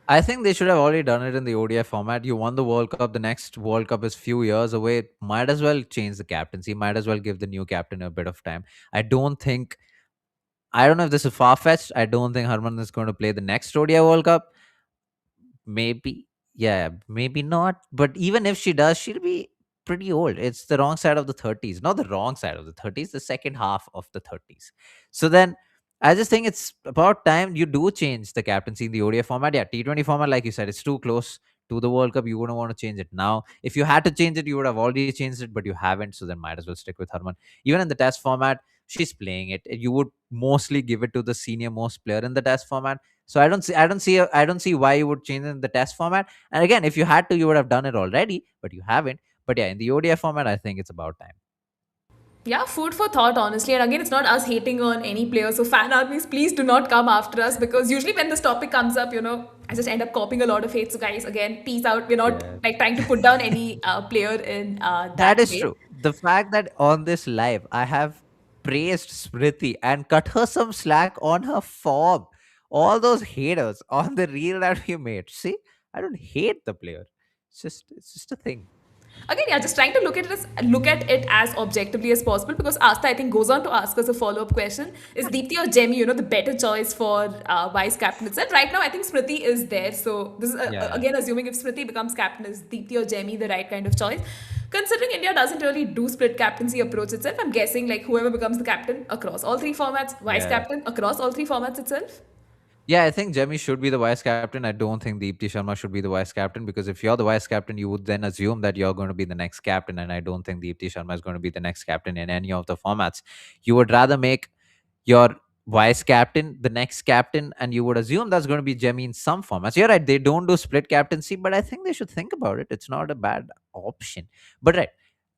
I think they should have already done it in the ODI format. You won the World Cup. The next World Cup is few years away. Might as well change the captaincy. Might as well give the new captain a bit of time. I don't think. I don't know if this is far fetched. I don't think Harman is going to play the next ODI World Cup. Maybe, yeah, maybe not. But even if she does, she'll be pretty old. It's the wrong side of the 30s. Not the wrong side of the 30s, the second half of the 30s. So then I just think it's about time you do change the captaincy in the ODI format. Yeah, T20 format, like you said, it's too close to the World Cup. You wouldn't want to change it now. If you had to change it, you would have already changed it, but you haven't. So then might as well stick with Harman. Even in the test format, she's playing it. You would mostly give it to the senior most player in the test format. So I don't see why you would change it in the test format. And again, if you had to, you would have done it already, but you haven't. But yeah, in the ODI format, I think it's about time. Yeah, food for thought, honestly. And again, it's not us hating on any player. So, fan armies, please do not come after us because usually when this topic comes up, I just end up copying a lot of hate. So, guys, again, peace out. We're not Yeah. like trying to put down any player in That that is way. true. The fact that on this live, I have praised Smriti and cut her some slack on her form. All those haters on the reel that we made. See, I don't hate the player. It's just a thing. Again, yeah, just trying to look at it as objectively as possible because Asta, I think, goes on to ask us a follow-up question. Is Deepthi or Jemmy, the better choice for vice captain itself? Right now, I think Smriti is there. So this is, Yeah. again, assuming if Smriti becomes captain, is Deepthi or Jemmy the right kind of choice? Considering India doesn't really do split captaincy approach itself, I'm guessing like whoever becomes the captain across all three formats, vice Yeah. captain across all three formats itself. Yeah, I think Jemmy should be the vice captain. I don't think Deepti Sharma should be the vice captain because if you're the vice captain, you would then assume that you're going to be the next captain. And I don't think Deepti Sharma is going to be the next captain in any of the formats. You would rather make your vice captain the next captain, and you would assume that's going to be Jemmy in some formats. You're right, they don't do split captaincy, but I think they should think about it. It's not a bad option. But right,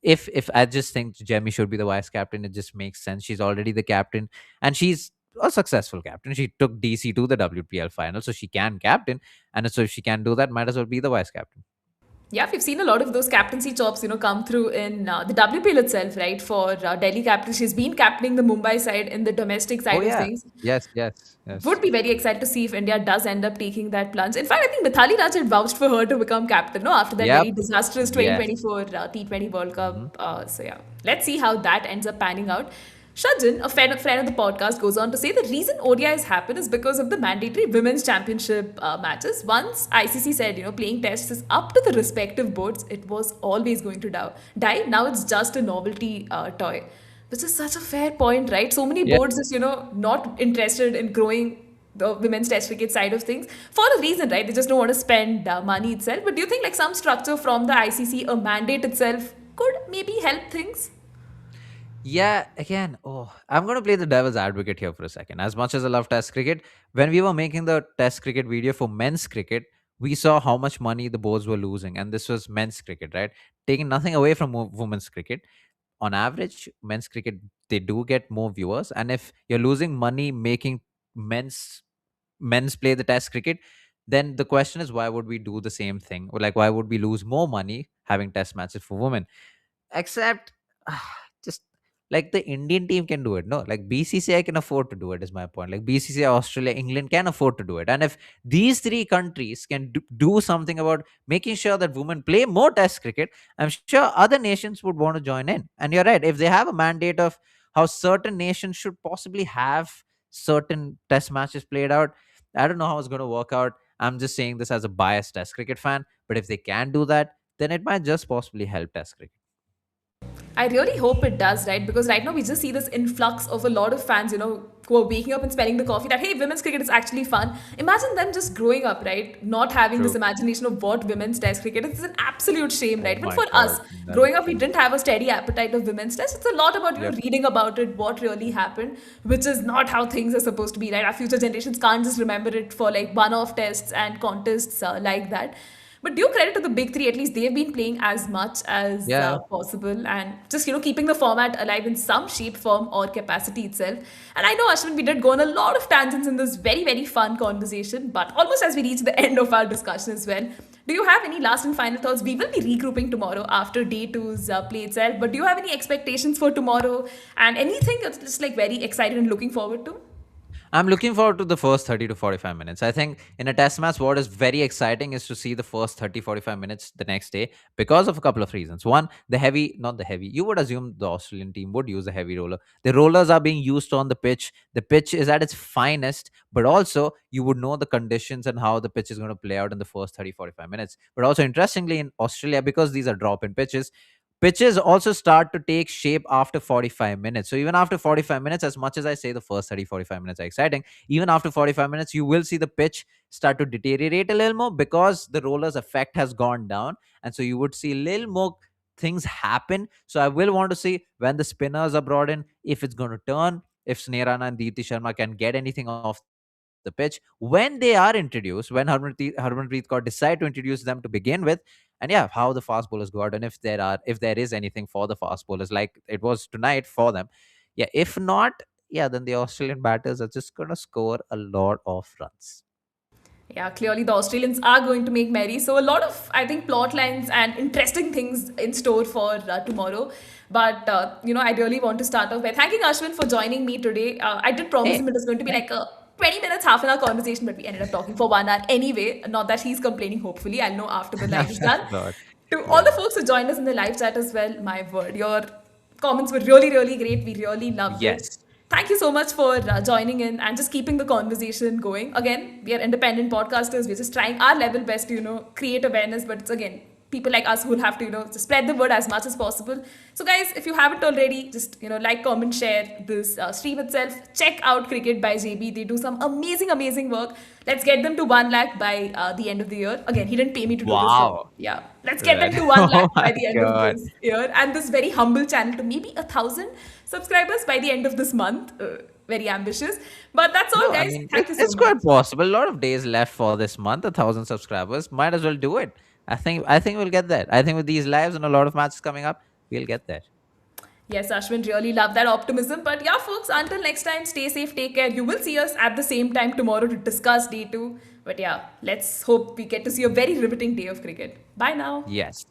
if I just think Jemmy should be the vice captain, it just makes sense. She's already the captain, and she's a successful captain. She took DC to the WPL final, so she can captain, and so if she can do that, might as well be the vice captain. Yeah, we've seen a lot of those captaincy chops, come through in the WPL itself, right? For Delhi Capital, she's been captaining the Mumbai side in the domestic Oh side of yeah, things. yes, yes, Would yes. be very excited to see if India does end up taking that plunge. In fact, I think Mithali Raj had vouched for her to become captain, no, after that Yep. very disastrous Yes. 2024 T20 World Hmm. Cup. So yeah, let's see how that ends up panning out. Shajin, a friend of the podcast, goes on to say the reason ODIs happen is because of the mandatory women's championship matches. Once ICC said, playing tests is up to the respective boards, it was always going to die. Now it's just a novelty toy. Which is such a fair point, right? So many Yeah. boards is, not interested in growing the women's test cricket side of things for a reason, right? They just don't want to spend money itself. But do you think like some structure from the ICC, a mandate itself, could maybe help things? Yeah, again, oh, I'm going to play the devil's advocate here for a second. As much as I love Test cricket, when we were making the Test cricket video for men's cricket, we saw how much money the boards were losing. And this was men's cricket, right? Taking nothing away from women's cricket. On average, men's cricket, they do get more viewers. And if you're losing money making men's men's play the Test cricket, then the question is, why would we do the same thing? Or like, why would we lose more money having Test matches for women? Except, just like the Indian team can do it. No, like BCCI can afford to do it, is my point. Like BCCI, Australia, England can afford to do it. And if these three countries can do something about making sure that women play more test cricket, I'm sure other nations would want to join in. And you're right, if they have a mandate of how certain nations should possibly have certain test matches played out, I don't know how it's going to work out. I'm just saying this as a biased test cricket fan, but if they can do that, then it might just possibly help test cricket. I really hope it does, right? Because right now we just see this influx of a lot of fans, who are waking up and smelling the coffee that, hey, women's cricket is actually fun. Imagine them just growing up, right? Not having this True. imagination of what women's test cricket is. It's an absolute shame, right? Oh Even my for us, god, that is growing up, we true. didn't have a steady appetite of women's test. It's a lot about, Yep. reading about it, what really happened, which is not how things are supposed to be, right? Our future generations can't just remember it for like one-off tests and contests like that. But due credit to the big three, at least they've been playing as much as Yeah. possible and just keeping the format alive in some shape, form, or capacity itself. And I know Ashwin, we did go on a lot of tangents in this very very fun conversation, but almost as we reach the end of our discussion as well. Do you have any last and final thoughts? We will be regrouping tomorrow after day two's play itself. But do you have any expectations for tomorrow and anything that's just like very excited and looking forward to? I'm looking forward to the first 30 to 45 minutes. I think in a test match, what is very exciting is to see the first 30, 45 minutes the next day because of a couple of reasons. One, the heavy, not the heavy, you would assume the Australian team would use a heavy roller. The rollers are being used on the pitch. The pitch is at its finest, but also you would know the conditions and how the pitch is going to play out in the first 30, 45 minutes. But also, interestingly, in Australia, because these are drop in pitches, pitches also start to take shape after 45 minutes. So even after 45 minutes, as much as I say the first 30, 45 minutes are exciting, even after 45 minutes you will see the pitch start to deteriorate a little more because the roller's effect has gone down, and so you would see a little more things happen. So I will want to see when the spinners are brought in, if it's going to turn, if Sneerana and Deepti Sharma can get anything off the pitch when they are introduced, when Harmanpreet Kaur decide to introduce them to begin with. And yeah, how the fast bowlers go out, and if there is anything for the fast bowlers like it was tonight for them. Yeah, if not, yeah, then the Australian batters are just gonna score a lot of runs. Yeah, clearly the Australians are going to make merry. So a lot of, I think, plot lines and interesting things in store for tomorrow. But I really want to start off by thanking Ashwin for joining me today. I did promise Hey, him it was going to be thank like a 20 minutes, half an hour conversation, but we ended up talking for 1 hour anyway. Not that he's complaining. Hopefully, I'll know after the live is done. God. To all the Yeah. folks who joined us in the live chat as well, my word, your comments were really, really great. We really loved it. Yes. Thank you so much for joining in and just keeping the conversation going. Again, we are independent podcasters. We're just trying our level best to, create awareness. But it's again people like us who will have to, just spread the word as much as possible. So, guys, if you haven't already, just like, comment, share this stream itself. Check out Cricket by JB. They do some amazing, amazing work. Let's get them to 1 lakh by the end of the year. Again, he didn't pay me to do this. So Wow. yeah, let's get them Right. to 1 lakh Oh by my the end of god. this year, and this very humble channel to maybe 1,000 subscribers by the end of this month. Very ambitious, but that's all, No, I guys. mean Thank you so it's much. quite possible. A lot of days left for this month. 1,000 subscribers. Might as well do it. I think we'll get there. I think with these lives and a lot of matches coming up, we'll get there. Yes, Ashwin, really love that optimism. But yeah, folks, until next time, stay safe, take care. You will see us at the same time tomorrow to discuss day two. But yeah, let's hope we get to see a very riveting day of cricket. Bye now. Yes.